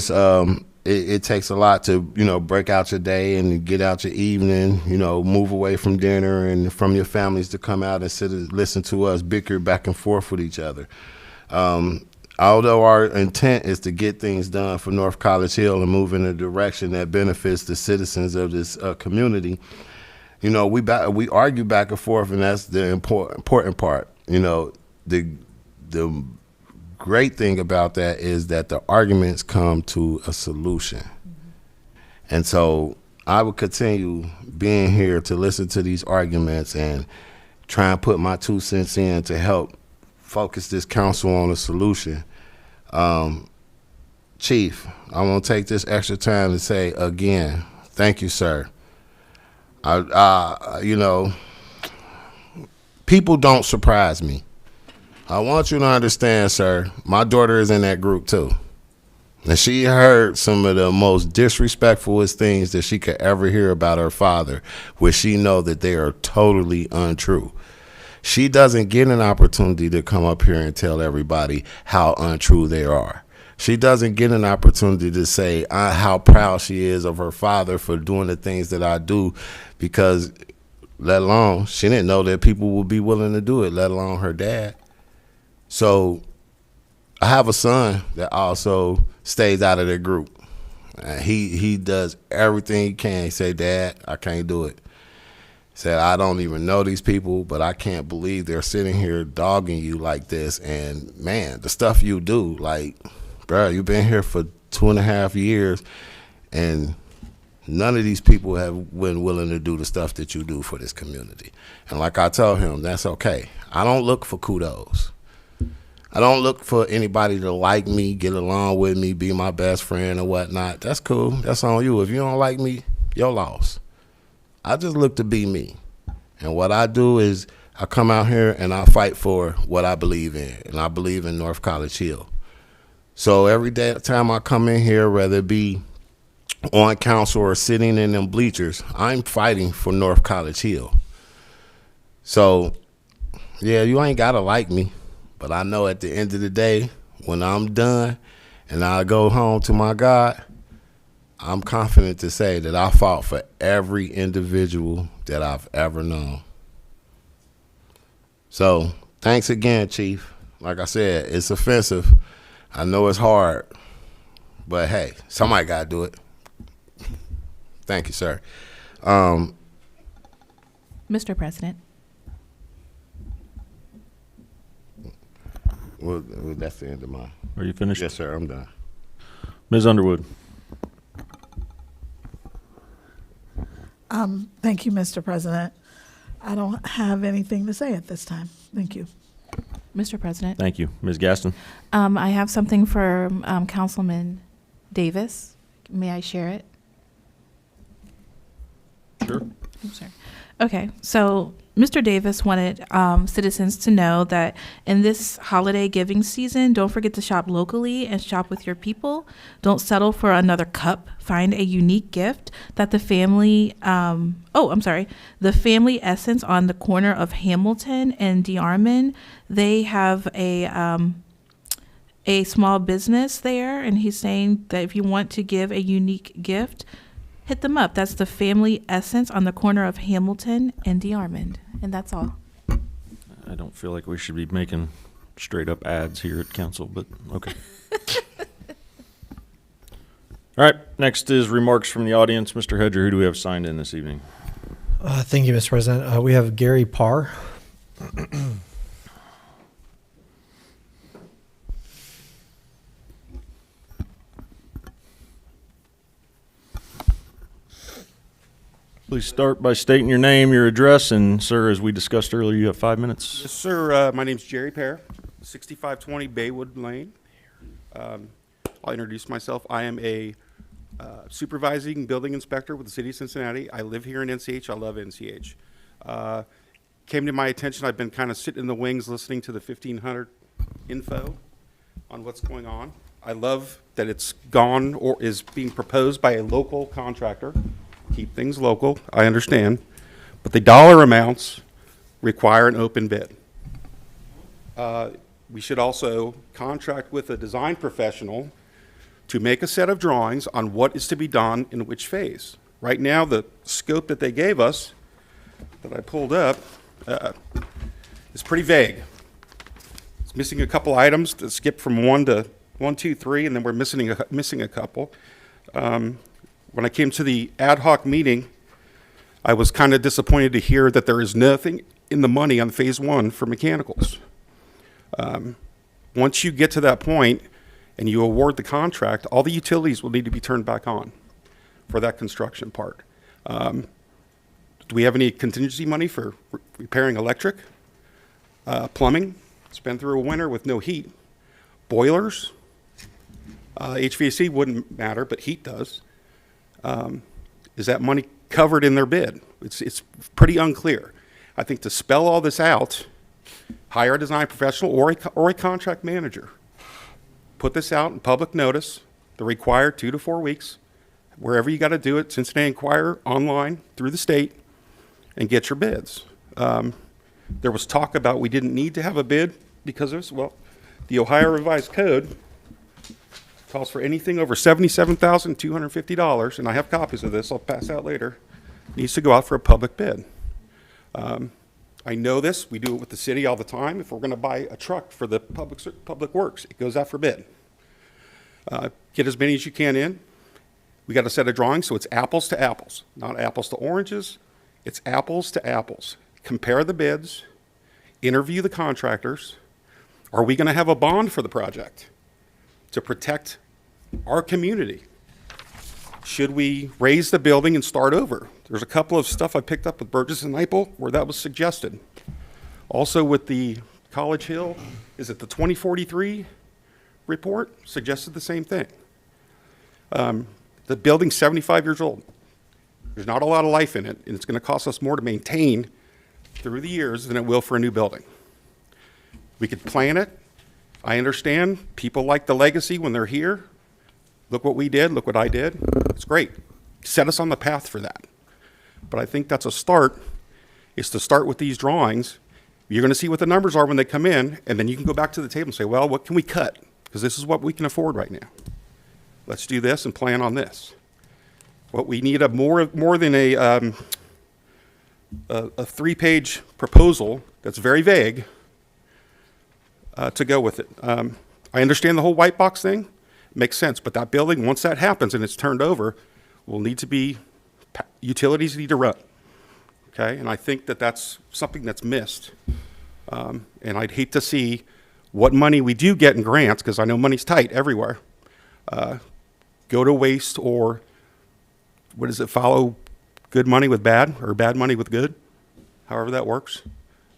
it takes a lot to, break out your day and get out your evening, move away from dinner and from your families to come out and sit and listen to us bicker back and forth with each other. Although our intent is to get things done for North College Hill and move in a direction that benefits the citizens of this community, we argue back and forth, and that's the important part. The great thing about that is that the arguments come to a solution. And so I will continue being here to listen to these arguments and try and put my 2 cents in to help focus this council on a solution. Chief, I want to take this extra time to say again, thank you, sir. People don't surprise me. I want you to understand, sir, my daughter is in that group too. And she heard some of the most disrespectfulest things that she could ever hear about her father, which she know that they are totally untrue. She doesn't get an opportunity to come up here and tell everybody how untrue they are. She doesn't get an opportunity to say how proud she is of her father for doing the things that I do, because let alone, she didn't know that people would be willing to do it, let alone her dad. So I have a son that also stays out of the group. He does everything he can. He say, Dad, I can't do it. He said, I don't even know these people, but I can't believe they're sitting here dogging you like this. And man, the stuff you do, like, bro, you've been here for 2.5 years and none of these people have been willing to do the stuff that you do for this community. And like I told him, that's okay. I don't look for kudos. I don't look for anybody to like me, get along with me, be my best friend or whatnot. That's cool. That's on you. If you don't like me, your loss. I just look to be me. And what I do is I come out here and I fight for what I believe in, and I believe in North College Hill. So every time I come in here, whether it be on council or sitting in them bleachers, I'm fighting for North College Hill. So, yeah, you ain't gotta like me, but I know at the end of the day, when I'm done and I go home to my God, I'm confident to say that I fought for every individual that I've ever known. So, thanks again, Chief. Like I said, it's offensive. I know it's hard, but hey, somebody gotta do it. Thank you, sir. Mr. President. Well, that's the end of mine. Are you finished? Yes, sir, I'm done. Ms. Underwood. Thank you, Mr. President. I don't have anything to say at this time. Thank you. Mr. President. Thank you. Ms. Gaston. I have something for Councilman Davis. May I share it? Sure. I'm sorry. Okay, so Mr. Davis wanted citizens to know that in this holiday giving season, don't forget to shop locally and shop with your people. Don't settle for another cup. Find a unique gift that the family, the Family Essence on the corner of Hamilton and DeArmond. They have a small business there, and he's saying that if you want to give a unique gift, hit them up. That's the Family Essence on the corner of Hamilton and DeArmond. And that's all. I don't feel like we should be making straight up ads here at council, but okay. All right, next is remarks from the audience. Mr. Hedger, who do we have signed in this evening? Thank you, Mr. President. We have Gary Parr. Please start by stating your name, your address, and sir, as we discussed earlier, you have 5 minutes. Yes, sir. My name's Jerry Pear, 6520 Baywood Lane. I'll introduce myself. I am a supervising building inspector with the city of Cincinnati. I live here in NCH. I love NCH. Came to my attention, I've been kind of sitting in the wings listening to the 1500 info on what's going on. I love that it's gone or is being proposed by a local contractor. Keep things local, I understand, but the dollar amounts require an open bid. We should also contract with a design professional to make a set of drawings on what is to be done in which phase. Right now, the scope that they gave us, that I pulled up, is pretty vague. It's missing a couple items that skip from 1 to 1, 2, 3, and then we're missing a couple. When I came to the ad hoc meeting, I was kind of disappointed to hear that there is nothing in the money on phase 1 for mechanicals. Once you get to that point and you award the contract, all the utilities will need to be turned back on for that construction part. Do we have any contingency money for repairing electric, plumbing? It's been through a winter with no heat. Boilers, HVAC wouldn't matter, but heat does. Is that money covered in their bid? It's pretty unclear. I think to spell all this out, hire a design professional or a contract manager. Put this out in public notice, the required 2 to 4 weeks, wherever you got to do it, Cincinnati Enquirer, online, through the state, and get your bids. There was talk about we didn't need to have a bid because the Ohio Revised Code calls for anything over $77,250, and I have copies of this, I'll pass out later, needs to go out for a public bid. I know this, we do it with the city all the time. If we're gonna buy a truck for the public works, it goes out for bid. Get as many as you can in. We got a set of drawings, so it's apples to apples, not apples to oranges, it's apples to apples. Compare the bids, interview the contractors. Are we gonna have a bond for the project to protect our community? Should we raise the building and start over? There's a couple of stuff I picked up with Burgess and Nyepel where that was suggested. Also with the College Hill, is it the 2043 report? Suggested the same thing. The building's 75 years old. There's not a lot of life in it, and it's gonna cost us more to maintain through the years than it will for a new building. We could plan it. I understand people like the legacy when they're here. Look what we did, look what I did. It's great. Set us on the path for that. But I think that's a start, is to start with these drawings. You're going to see what the numbers are when they come in, and then you can go back to the table and say, well, what can we cut? Because this is what we can afford right now. Let's do this and plan on this. What we need more than a 3-page proposal that's very vague to go with it. I understand the whole white box thing. It makes sense. But that building, once that happens and it's turned over, will need to be, utilities need to run. Okay? And I think that that's something that's missed. And I'd hate to see what money we do get in grants, because I know money's tight everywhere, go to waste, or what does it, follow good money with bad, or bad money with good, however that works.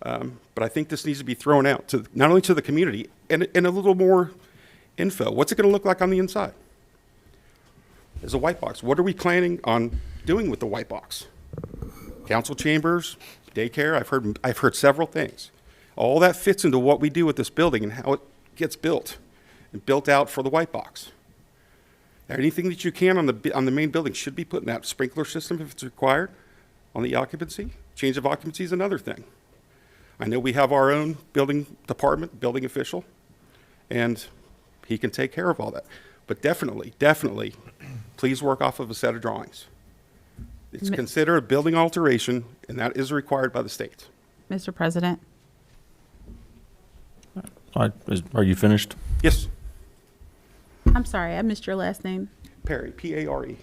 But I think this needs to be thrown out to not only to the community, and a little more info. What's it going to look like on the inside? As a white box, what are we planning on doing with the white box? Council chambers, daycare. I've heard several things. All that fits into what we do with this building and how it gets built and built out for the white box. Anything that you can on the main building should be put in that sprinkler system if it's required. On the occupancy, change of occupancy is another thing. I know we have our own building department, building official, and he can take care of all that. But definitely, please work off of a set of drawings. It's considered a building alteration, and that is required by the state. Mr. President? Are you finished? Yes, I'm sorry, I missed your last name. Perry, P-A-R-E.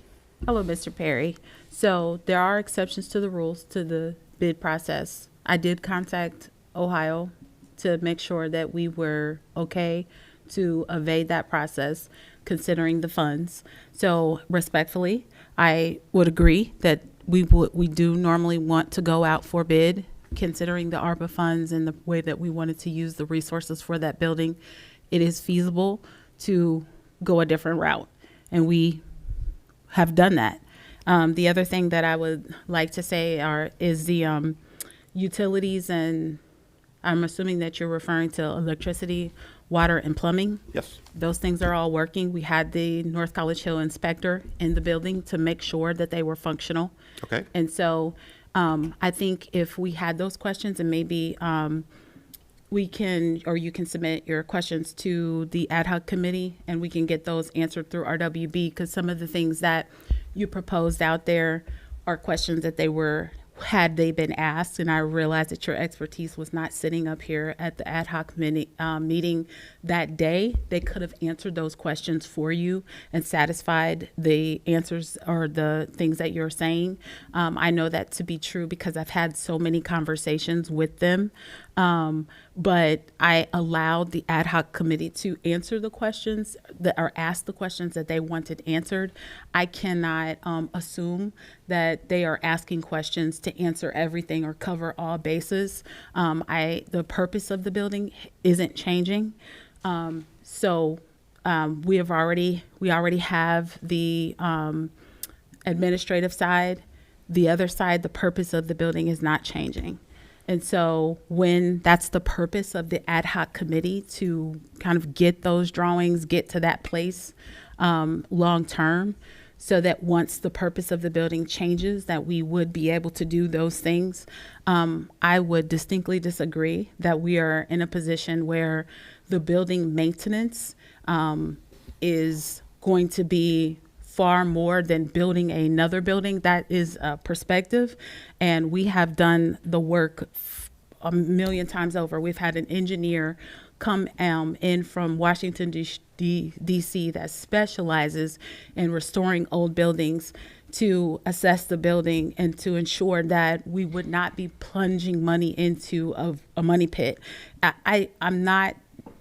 Hello, Mr. Perry. So there are exceptions to the rules to the bid process. I did contact Ohio to make sure that we were okay to evade that process, considering the funds. So respectfully, I would agree that we do normally want to go out for bid, considering the ARPA funds and the way that we wanted to use the resources for that building. It is feasible to go a different route, and we have done that. The other thing that I would like to say is the utilities, and I'm assuming that you're referring to electricity, water, and plumbing. Yes. Those things are all working. We had the North College Hill inspector in the building to make sure that they were functional. Okay. And so I think if we had those questions, and maybe we can, or you can submit your questions to the ad hoc committee, and we can get those answered through RWB, because some of the things that you proposed out there are questions that had they been asked, and I realized that your expertise was not sitting up here at the ad hoc meeting that day. They could have answered those questions for you and satisfied the answers or the things that you're saying. I know that to be true because I've had so many conversations with them. But I allowed the ad hoc committee to answer the questions or ask the questions that they wanted answered. I cannot assume that they are asking questions to answer everything or cover all bases. The purpose of the building isn't changing. So we already have the administrative side. The other side, the purpose of the building is not changing. And so when that's the purpose of the ad hoc committee, to kind of get those drawings, get to that place long term, so that once the purpose of the building changes, that we would be able to do those things. I would distinctly disagree that we are in a position where the building maintenance is going to be far more than building another building. That is a perspective, and we have done the work a million times over. We've had an engineer come in from Washington, D.C. that specializes in restoring old buildings to assess the building and to ensure that we would not be plunging money into a money pit. I'm not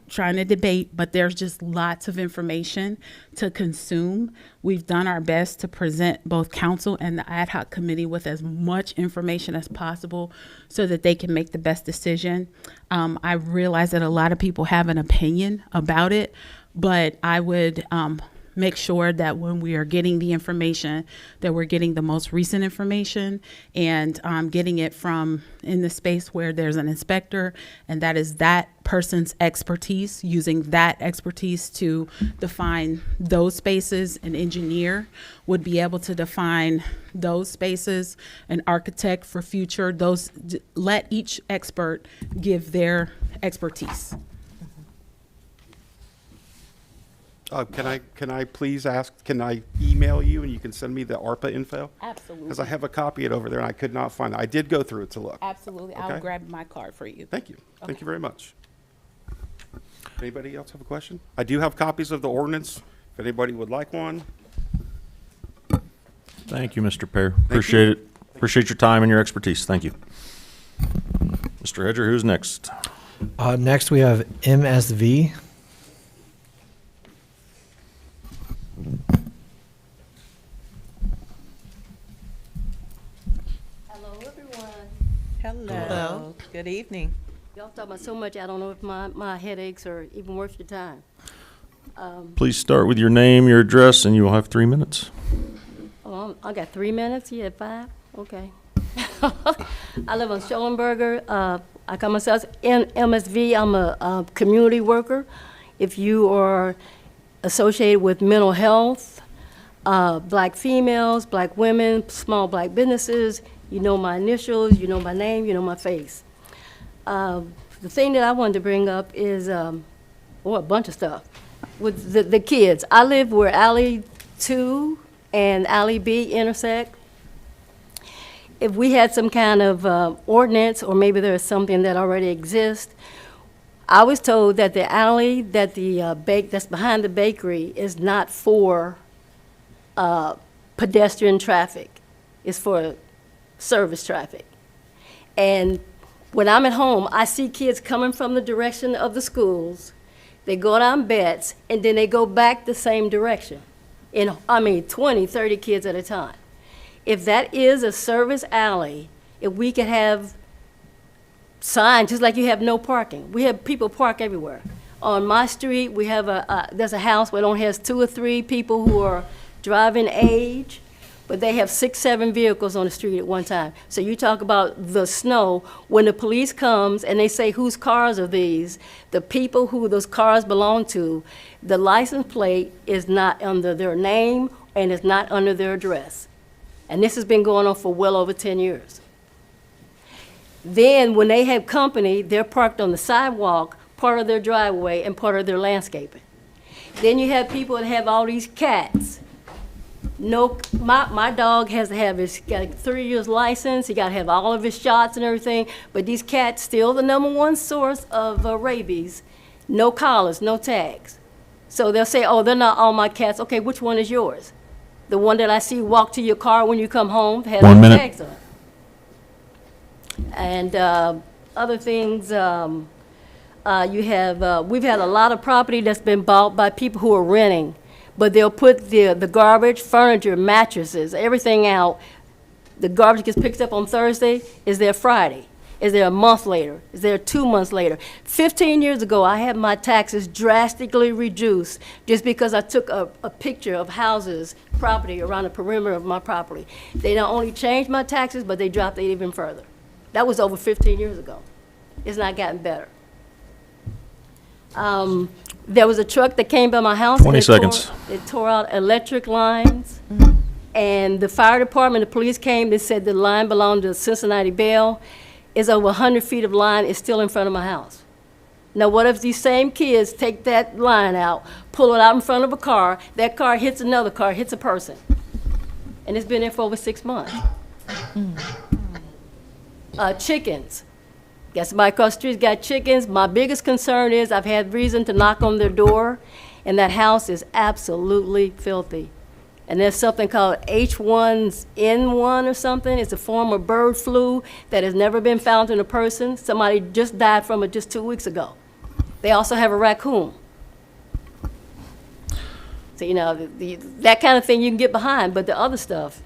trying to debate, but there's just lots of information to consume. We've done our best to present both council and the ad hoc committee with as much information as possible so that they can make the best decision. I realize that a lot of people have an opinion about it, but I would make sure that when we are getting the information, that we're getting the most recent information and getting it from in the space where there's an inspector, and that is that person's expertise, using that expertise to define those spaces. An engineer would be able to define those spaces, an architect for future, let each expert give their expertise. Can I please ask, can I email you and you can send me the ARPA info? Absolutely. Because I have a copy of it over there and I could not find it. I did go through it to look. Absolutely. Okay. I'll grab my card for you. Thank you. Thank you very much. Anybody else have a question? I do have copies of the ordinance, if anybody would like one. Thank you, Mr. Pear. Appreciate it. Appreciate your time and your expertise. Thank you. Mr. Hedger, who's next? Next, we have MSV. Hello, everyone. Hello. Good evening. Y'all talk about so much, I don't know if my headaches are even worth your time. Please start with your name, your address, and you will have 3 minutes. Oh, I got 3 minutes, you had 5? Okay. I live on Schellenberger. I call myself MSV. I'm a community worker. If you are associated with mental health, black females, black women, small black businesses, you know my initials, you know my name, you know my face. The thing that I wanted to bring up is, a bunch of stuff. With the kids, I live where Alley 2 and Alley B intersect. If we had some kind of ordinance, or maybe there's something that already exists, I was told that the alley that that's behind the bakery is not for pedestrian traffic. It's for service traffic. And when I'm at home, I see kids coming from the direction of the schools. They go down Betts, and then they go back the same direction. 20, 30 kids at a time. If that is a service alley, if we could have signs, just like you have no parking. We have people park everywhere. On my street, we have there's a house where it only has 2 or 3 people who are driving age, but they have 6, 7 vehicles on the street at one time. So you talk about the snow, when the police comes and they say, whose cars are these? The people who those cars belong to, the license plate is not under their name and it's not under their address. And this has been going on for well over 10 years. Then when they have company, they're parked on the sidewalk, part of their driveway and part of their landscaping. Then you have people that have all these cats. No, my dog has to have his, got a 3 years license, he got to have all of his shots and everything, but these cats still the #1 source of rabies. No collars, no tags. So they'll say, oh, they're not all my cats. Okay, which one is yours? The one that I see walk to your car when you come home has 1 minute. tags on. And other things, we've had a lot of property that's been bought by people who are renting, but they'll put the garbage, furniture, mattresses, everything out. The garbage gets picked up on Thursday, is there Friday? Is there a month later? Is there 2 months later? 15 years ago, I had my taxes drastically reduced just because I took a picture of houses, property around the perimeter of my property. They not only changed my taxes, but they dropped it even further. That was over 15 years ago. It's not gotten better. There was a truck that came by my house. 20 seconds. It tore out electric lines. And the fire department, the police came, they said the line belonged to Cincinnati Bell. It's over 100 feet of line, it's still in front of my house. Now what if these same kids take that line out, pull it out in front of a car, that car hits another car, hits a person? And it's been there for over 6 months. Chickens. Got somebody across the street's got chickens. My biggest concern is I've had reason to knock on their door, and that house is absolutely filthy. And there's something called H1N1 or something. It's a form of bird flu that has never been found in a person. Somebody just died from it just 2 weeks ago. They also have a raccoon. So, you know, that kind of thing you can get behind, but the other stuff,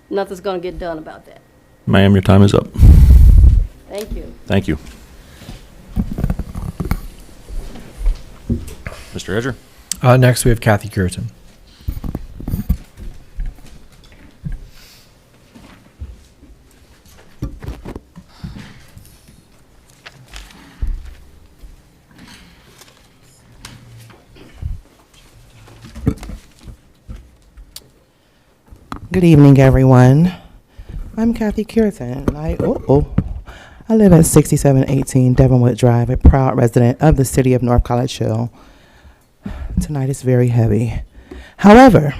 nothing's going to get done about that. Ma'am, your time is up. Thank you. Thank you. Mr. Hedger? Next, we have Kathy Curtin. Good evening, everyone. I'm Kathy Curitan, and I live at 6718 Devonwood Drive, a proud resident of the city of North College Hill. Tonight is very heavy. However,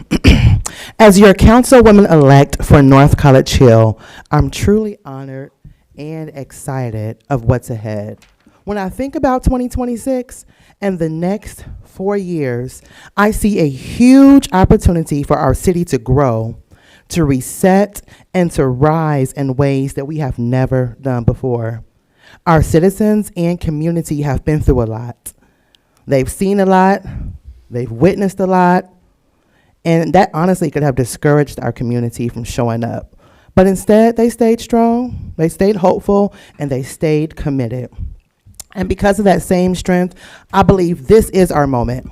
as your councilwoman-elect for North College Hill, I'm truly honored and excited of what's ahead. When I think about 2026 and the next 4 years, I see a huge opportunity for our city to grow, to reset, and to rise in ways that we have never done before. Our citizens and community have been through a lot. They've seen a lot, they've witnessed a lot, and that honestly could have discouraged our community from showing up. But instead, they stayed strong, they stayed hopeful, and they stayed committed. And because of that same strength, I believe this is our moment.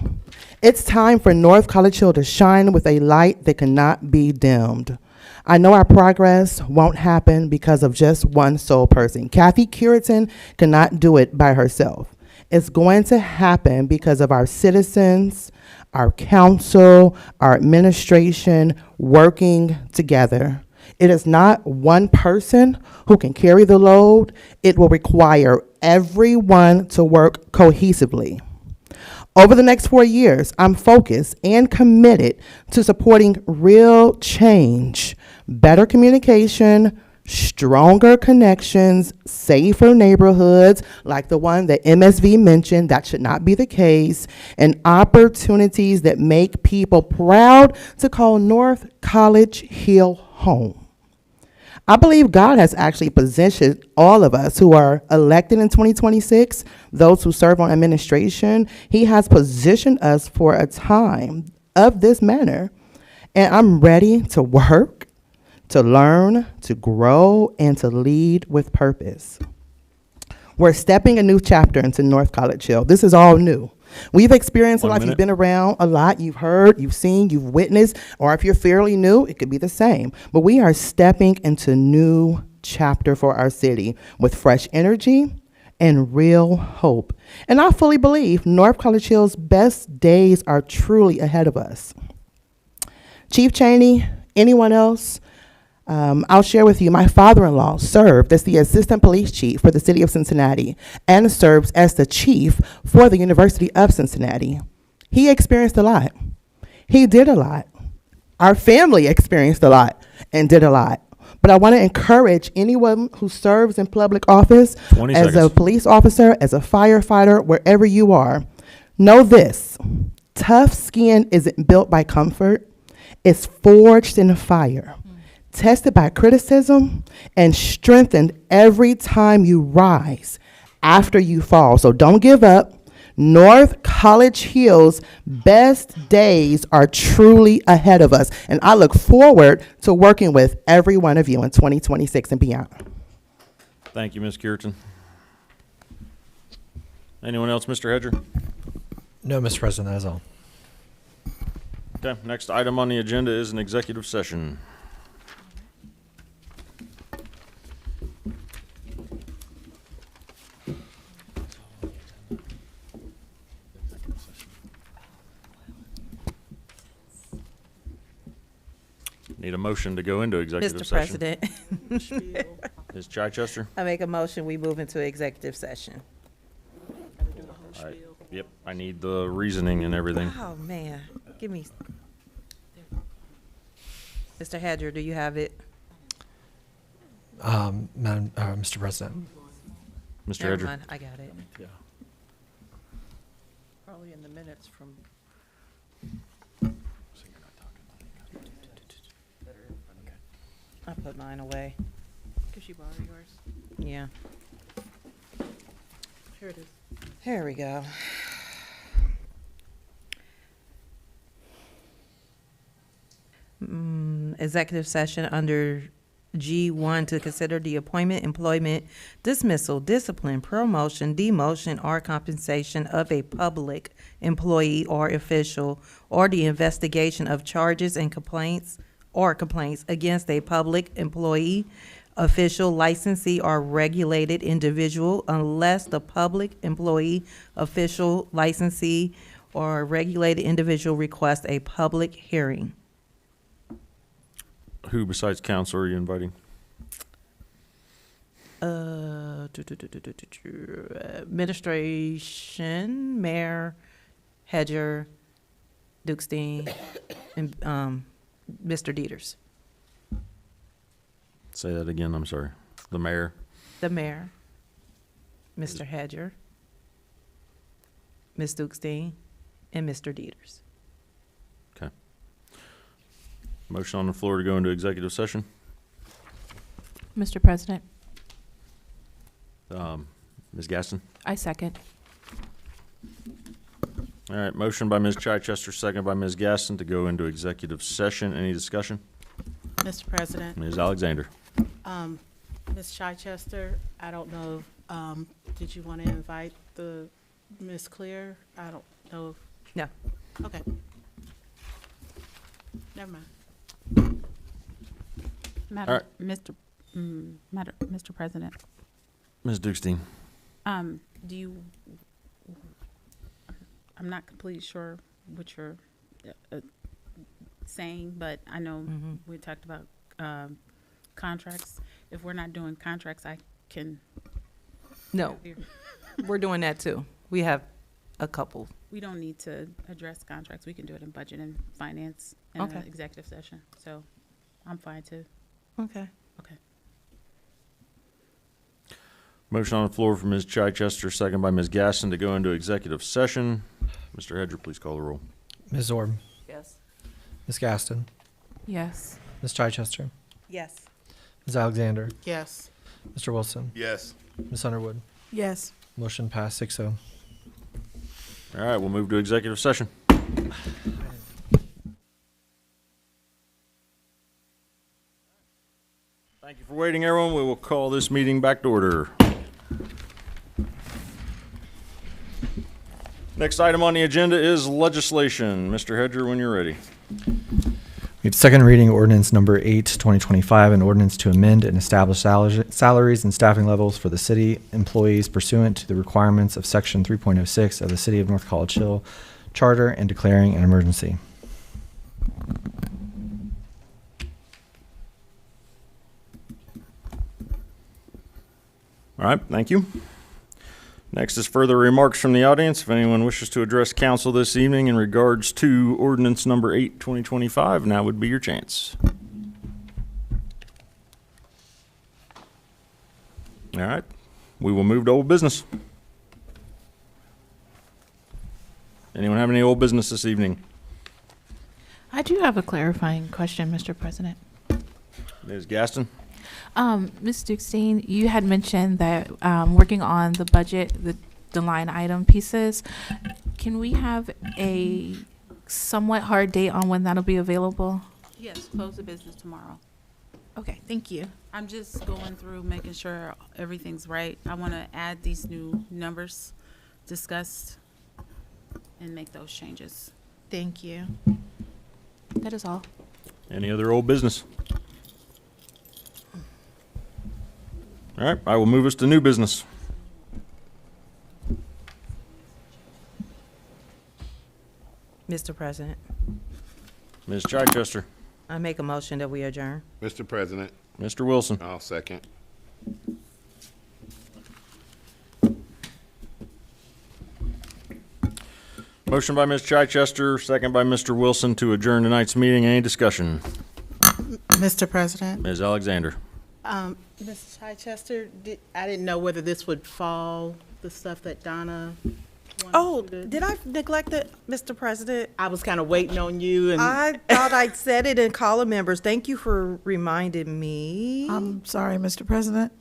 It's time for North College Hill to shine with a light that cannot be dimmed. I know our progress won't happen because of just one sole person. Kathy Curitan cannot do it by herself. It's going to happen because of our citizens, our council, our administration working together. It is not one person who can carry the load. It will require everyone to work cohesively. Over the next 4 years, I'm focused and committed to supporting real change, better communication, stronger connections, safer neighborhoods like the one that MSV mentioned. That should not be the case, and opportunities that make people proud to call North College Hill home. I believe God has actually positioned all of us who are elected in 2026, those who serve on administration, He has positioned us for a time of this manner. And I'm ready to work, to learn, to grow, and to lead with purpose. We're stepping a new chapter into North College Hill. This is all new. We've experienced a lot. You've been around a lot. You've heard, you've seen, you've witnessed, or if you're fairly new, it could be the same. But we are stepping into a new chapter for our city with fresh energy and real hope. And I fully believe North College Hill's best days are truly ahead of us. Chief Cheney, anyone else? I'll share with you, my father-in-law served as the assistant police chief for the city of Cincinnati and serves as the chief for the University of Cincinnati. He experienced a lot. He did a lot. Our family experienced a lot and did a lot. But I want to encourage anyone who serves in public office, as a police officer, as a firefighter, wherever you are, know this: tough skin isn't built by comfort, it's forged in fire. Tested by criticism and strengthened every time you rise after you fall. So don't give up. North College Hill's best days are truly ahead of us. And I look forward to working with every one of you in 2026 and beyond. Thank you, Ms. Curitan. Anyone else, Mr. Hedger? No, Mr. President, that is all. Okay, next item on the agenda is an executive session. Need a motion to go into executive Mr. session. President, Ms. Chichester? I make a motion, we move into executive session. All right. Yep, I need the reasoning and everything. Oh, man, give me. Mr. Hedger, do you have it? Mr. President. Mr. Never Hedger? mind, I got it. Yeah. Probably in the minutes from. I put mine away. Could you borrow yours? Yeah. Here it is. Here we go. Executive session under G1 to consider the appointment, employment, dismissal, discipline, promotion, demotion, or compensation of a public employee or official, or the investigation of charges and complaints against a public employee, official, licensee, or regulated individual unless the public employee, official, licensee, or regulated individual requests a public hearing. Who besides council are you inviting? Administration, Mayor, Hedger, Dukestein, and Mr. Dieters. Say that again, I'm sorry. The mayor. The mayor, Mr. Hedger, Ms. Dukestein, and Mr. Dieters. Okay. Motion on the floor to go into executive session. Mr. President, Ms. Gaston. I second. All right, motion by Ms. Chichester, second by Ms. Gaston to go into executive session. Any discussion? Mr. President, Ms. Alexander. Ms. Chichester, I don't know, did you want to invite the Ms. Clear? I don't know. No. Okay. Never mind. Madam, All Mr. President, Ms. Dukestein. do you, I'm not completely sure what you're saying, but I know we talked about contracts. If we're not doing contracts, I can. No, we're doing that too. We have a couple. We don't need to address contracts. We can do it in budget and finance in Okay. an executive session. So I'm fine too. Okay. Okay. Motion on the floor from Ms. Chichester, second by Ms. Gaston to go into executive session. Mr. Hedger, please call the roll. Ms. Orb, Yes. Ms. Gaston, Yes. Ms. Chichester, Yes. Ms. Alexander, Yes. Mr. Wilson, Yes. Ms. Underwood. Yes. Motion passed 6-0. All right, we'll move to executive session. Thank you for waiting, everyone. We will call this meeting back to order. Next item on the agenda is legislation. Mr. Hedger, when you're ready. We have second reading ordinance number 8, 2025, an ordinance to amend and establish salaries and staffing levels for the city employees pursuant to the requirements of section 3.06 of the City of North College Hill Charter and declaring an emergency. All right, thank you. Next is further remarks from the audience. If anyone wishes to address council this evening in regards to ordinance number 8, 2025, now would be your chance. All right, we will move to old business. Anyone have any old business this evening? I do have a clarifying question, Mr. President. Ms. Gaston? Ms. Dukestein, you had mentioned that working on the budget, the line item pieces, can we have a somewhat hard date on when that'll be available? Yes, close the business tomorrow. Okay, thank you. I'm just going through, making sure everything's right. I want to add these new numbers discussed and make those changes. Thank you. That is all. Any other old business? All right, I will move us to new business. Mr. President, Ms. Chichester, I make a motion that we adjourn. Mr. President, Mr. Wilson. I'll second. Motion by Ms. Chichester, second by Mr. Wilson to adjourn tonight's meeting. Any discussion? Mr. President, Ms. Alexander. Ms. Chichester, I didn't know whether this would fall, the stuff that Donna wanted Oh, to do. did I neglect it, Mr. President? I was kind of waiting on you and. I thought I'd said it in column members. Thank you for reminding me. I'm sorry, Mr. President.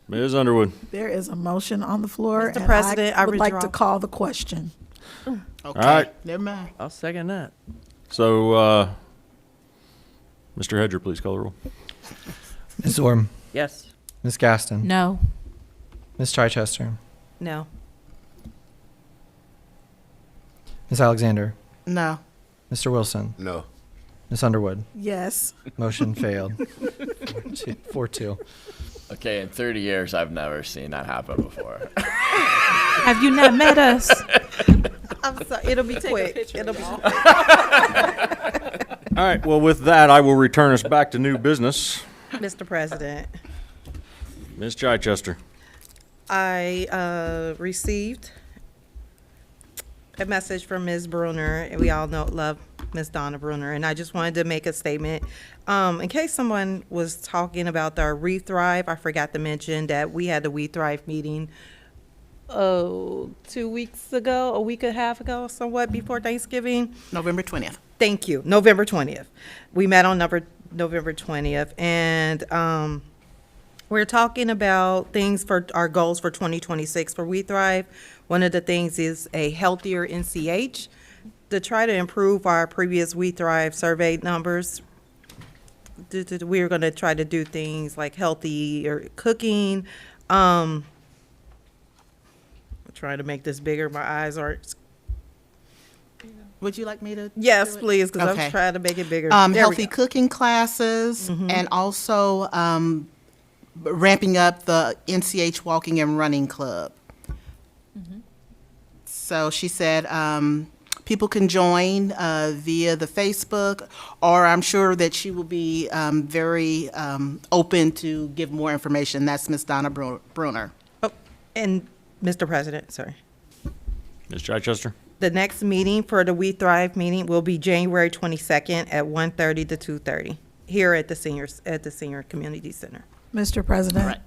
Ms. Underwood. There is a motion on the floor. Mr. and President, I would like to withdraw. call the question. Okay, All right. never mind. I'll second that. So, Mr. Hedger, please call the roll. Ms. Orm, Yes. Ms. Gaston, No. Ms. Chichester, No. Ms. Alexander, No. Mr. Wilson, No. Ms. Underwood. Yes. Motion failed. 4-2. Okay, in 30 years, I've never seen that happen before. Have you not met us? I'm sorry. It'll be quick. It'll be. All right, well, with that, I will return us back to new business. Mr. President, Ms. Chichester. I received a message from Ms. Bruner, and we all love Ms. Donna Bruner, and I just wanted to make a statement. In case someone was talking about our We Thrive, I forgot to mention that we had the We Thrive meeting 2 weeks ago, a week and a half ago, somewhat before Thanksgiving. November 20th. Thank you. November 20th. We met on November 20th, and we're talking about things for our goals for 2026 for We Thrive. One of the things is a healthier NCH to try to improve our previous We Thrive survey numbers. We're going to try to do things like healthier cooking. I'm trying to make this bigger. My eyes aren't. Would you like me to? Yes, do it? please, because Okay. I'm trying to make it bigger. There we Healthy go. cooking classes, and also ramping up the NCH Walking and Running Club. So she said people can join via the Facebook, or I'm sure that she will be very open to give more information. That's Ms. Donna Bruner. Oh, and Mr. President, sorry. Ms. Chichester. The next meeting for the We Thrive meeting will be January 22nd at 1:30 to 2:30 here at the Senior Community Center. Mr. President,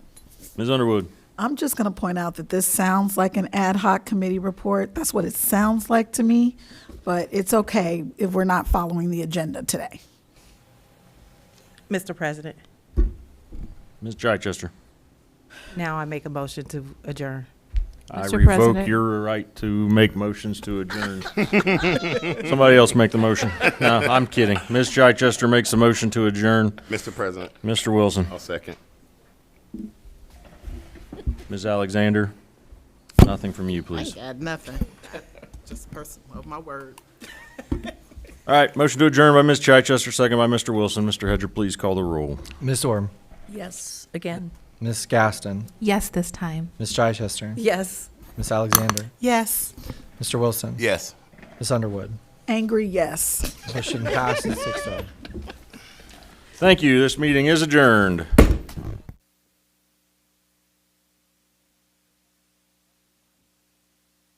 Ms. Underwood. I'm just going to point out that this sounds like an ad hoc committee report. That's what it sounds like to me, but it's okay if we're not following the agenda today. Mr. President, Ms. Chichester. now I make a motion to adjourn. I Mr. revoke President. your right to make motions to adjourn. Somebody else make the motion. No, I'm kidding. Ms. Chichester makes a motion to adjourn. Mr. President, Mr. Wilson. I'll second. Ms. Alexander. Nothing from you, I please. ain't got nothing. Just person of my word. All right, motion to adjourn by Ms. Chichester, second by Mr. Wilson. Mr. Hedger, please call the roll. Ms. Orm, Yes, again. Ms. Gaston, Yes, this time. Ms. Chichester, Yes. Ms. Alexander, Yes. Mr. Wilson, Yes. Ms. Underwood. Angry, yes. Motion passes 6-0. Thank you. This meeting is adjourned.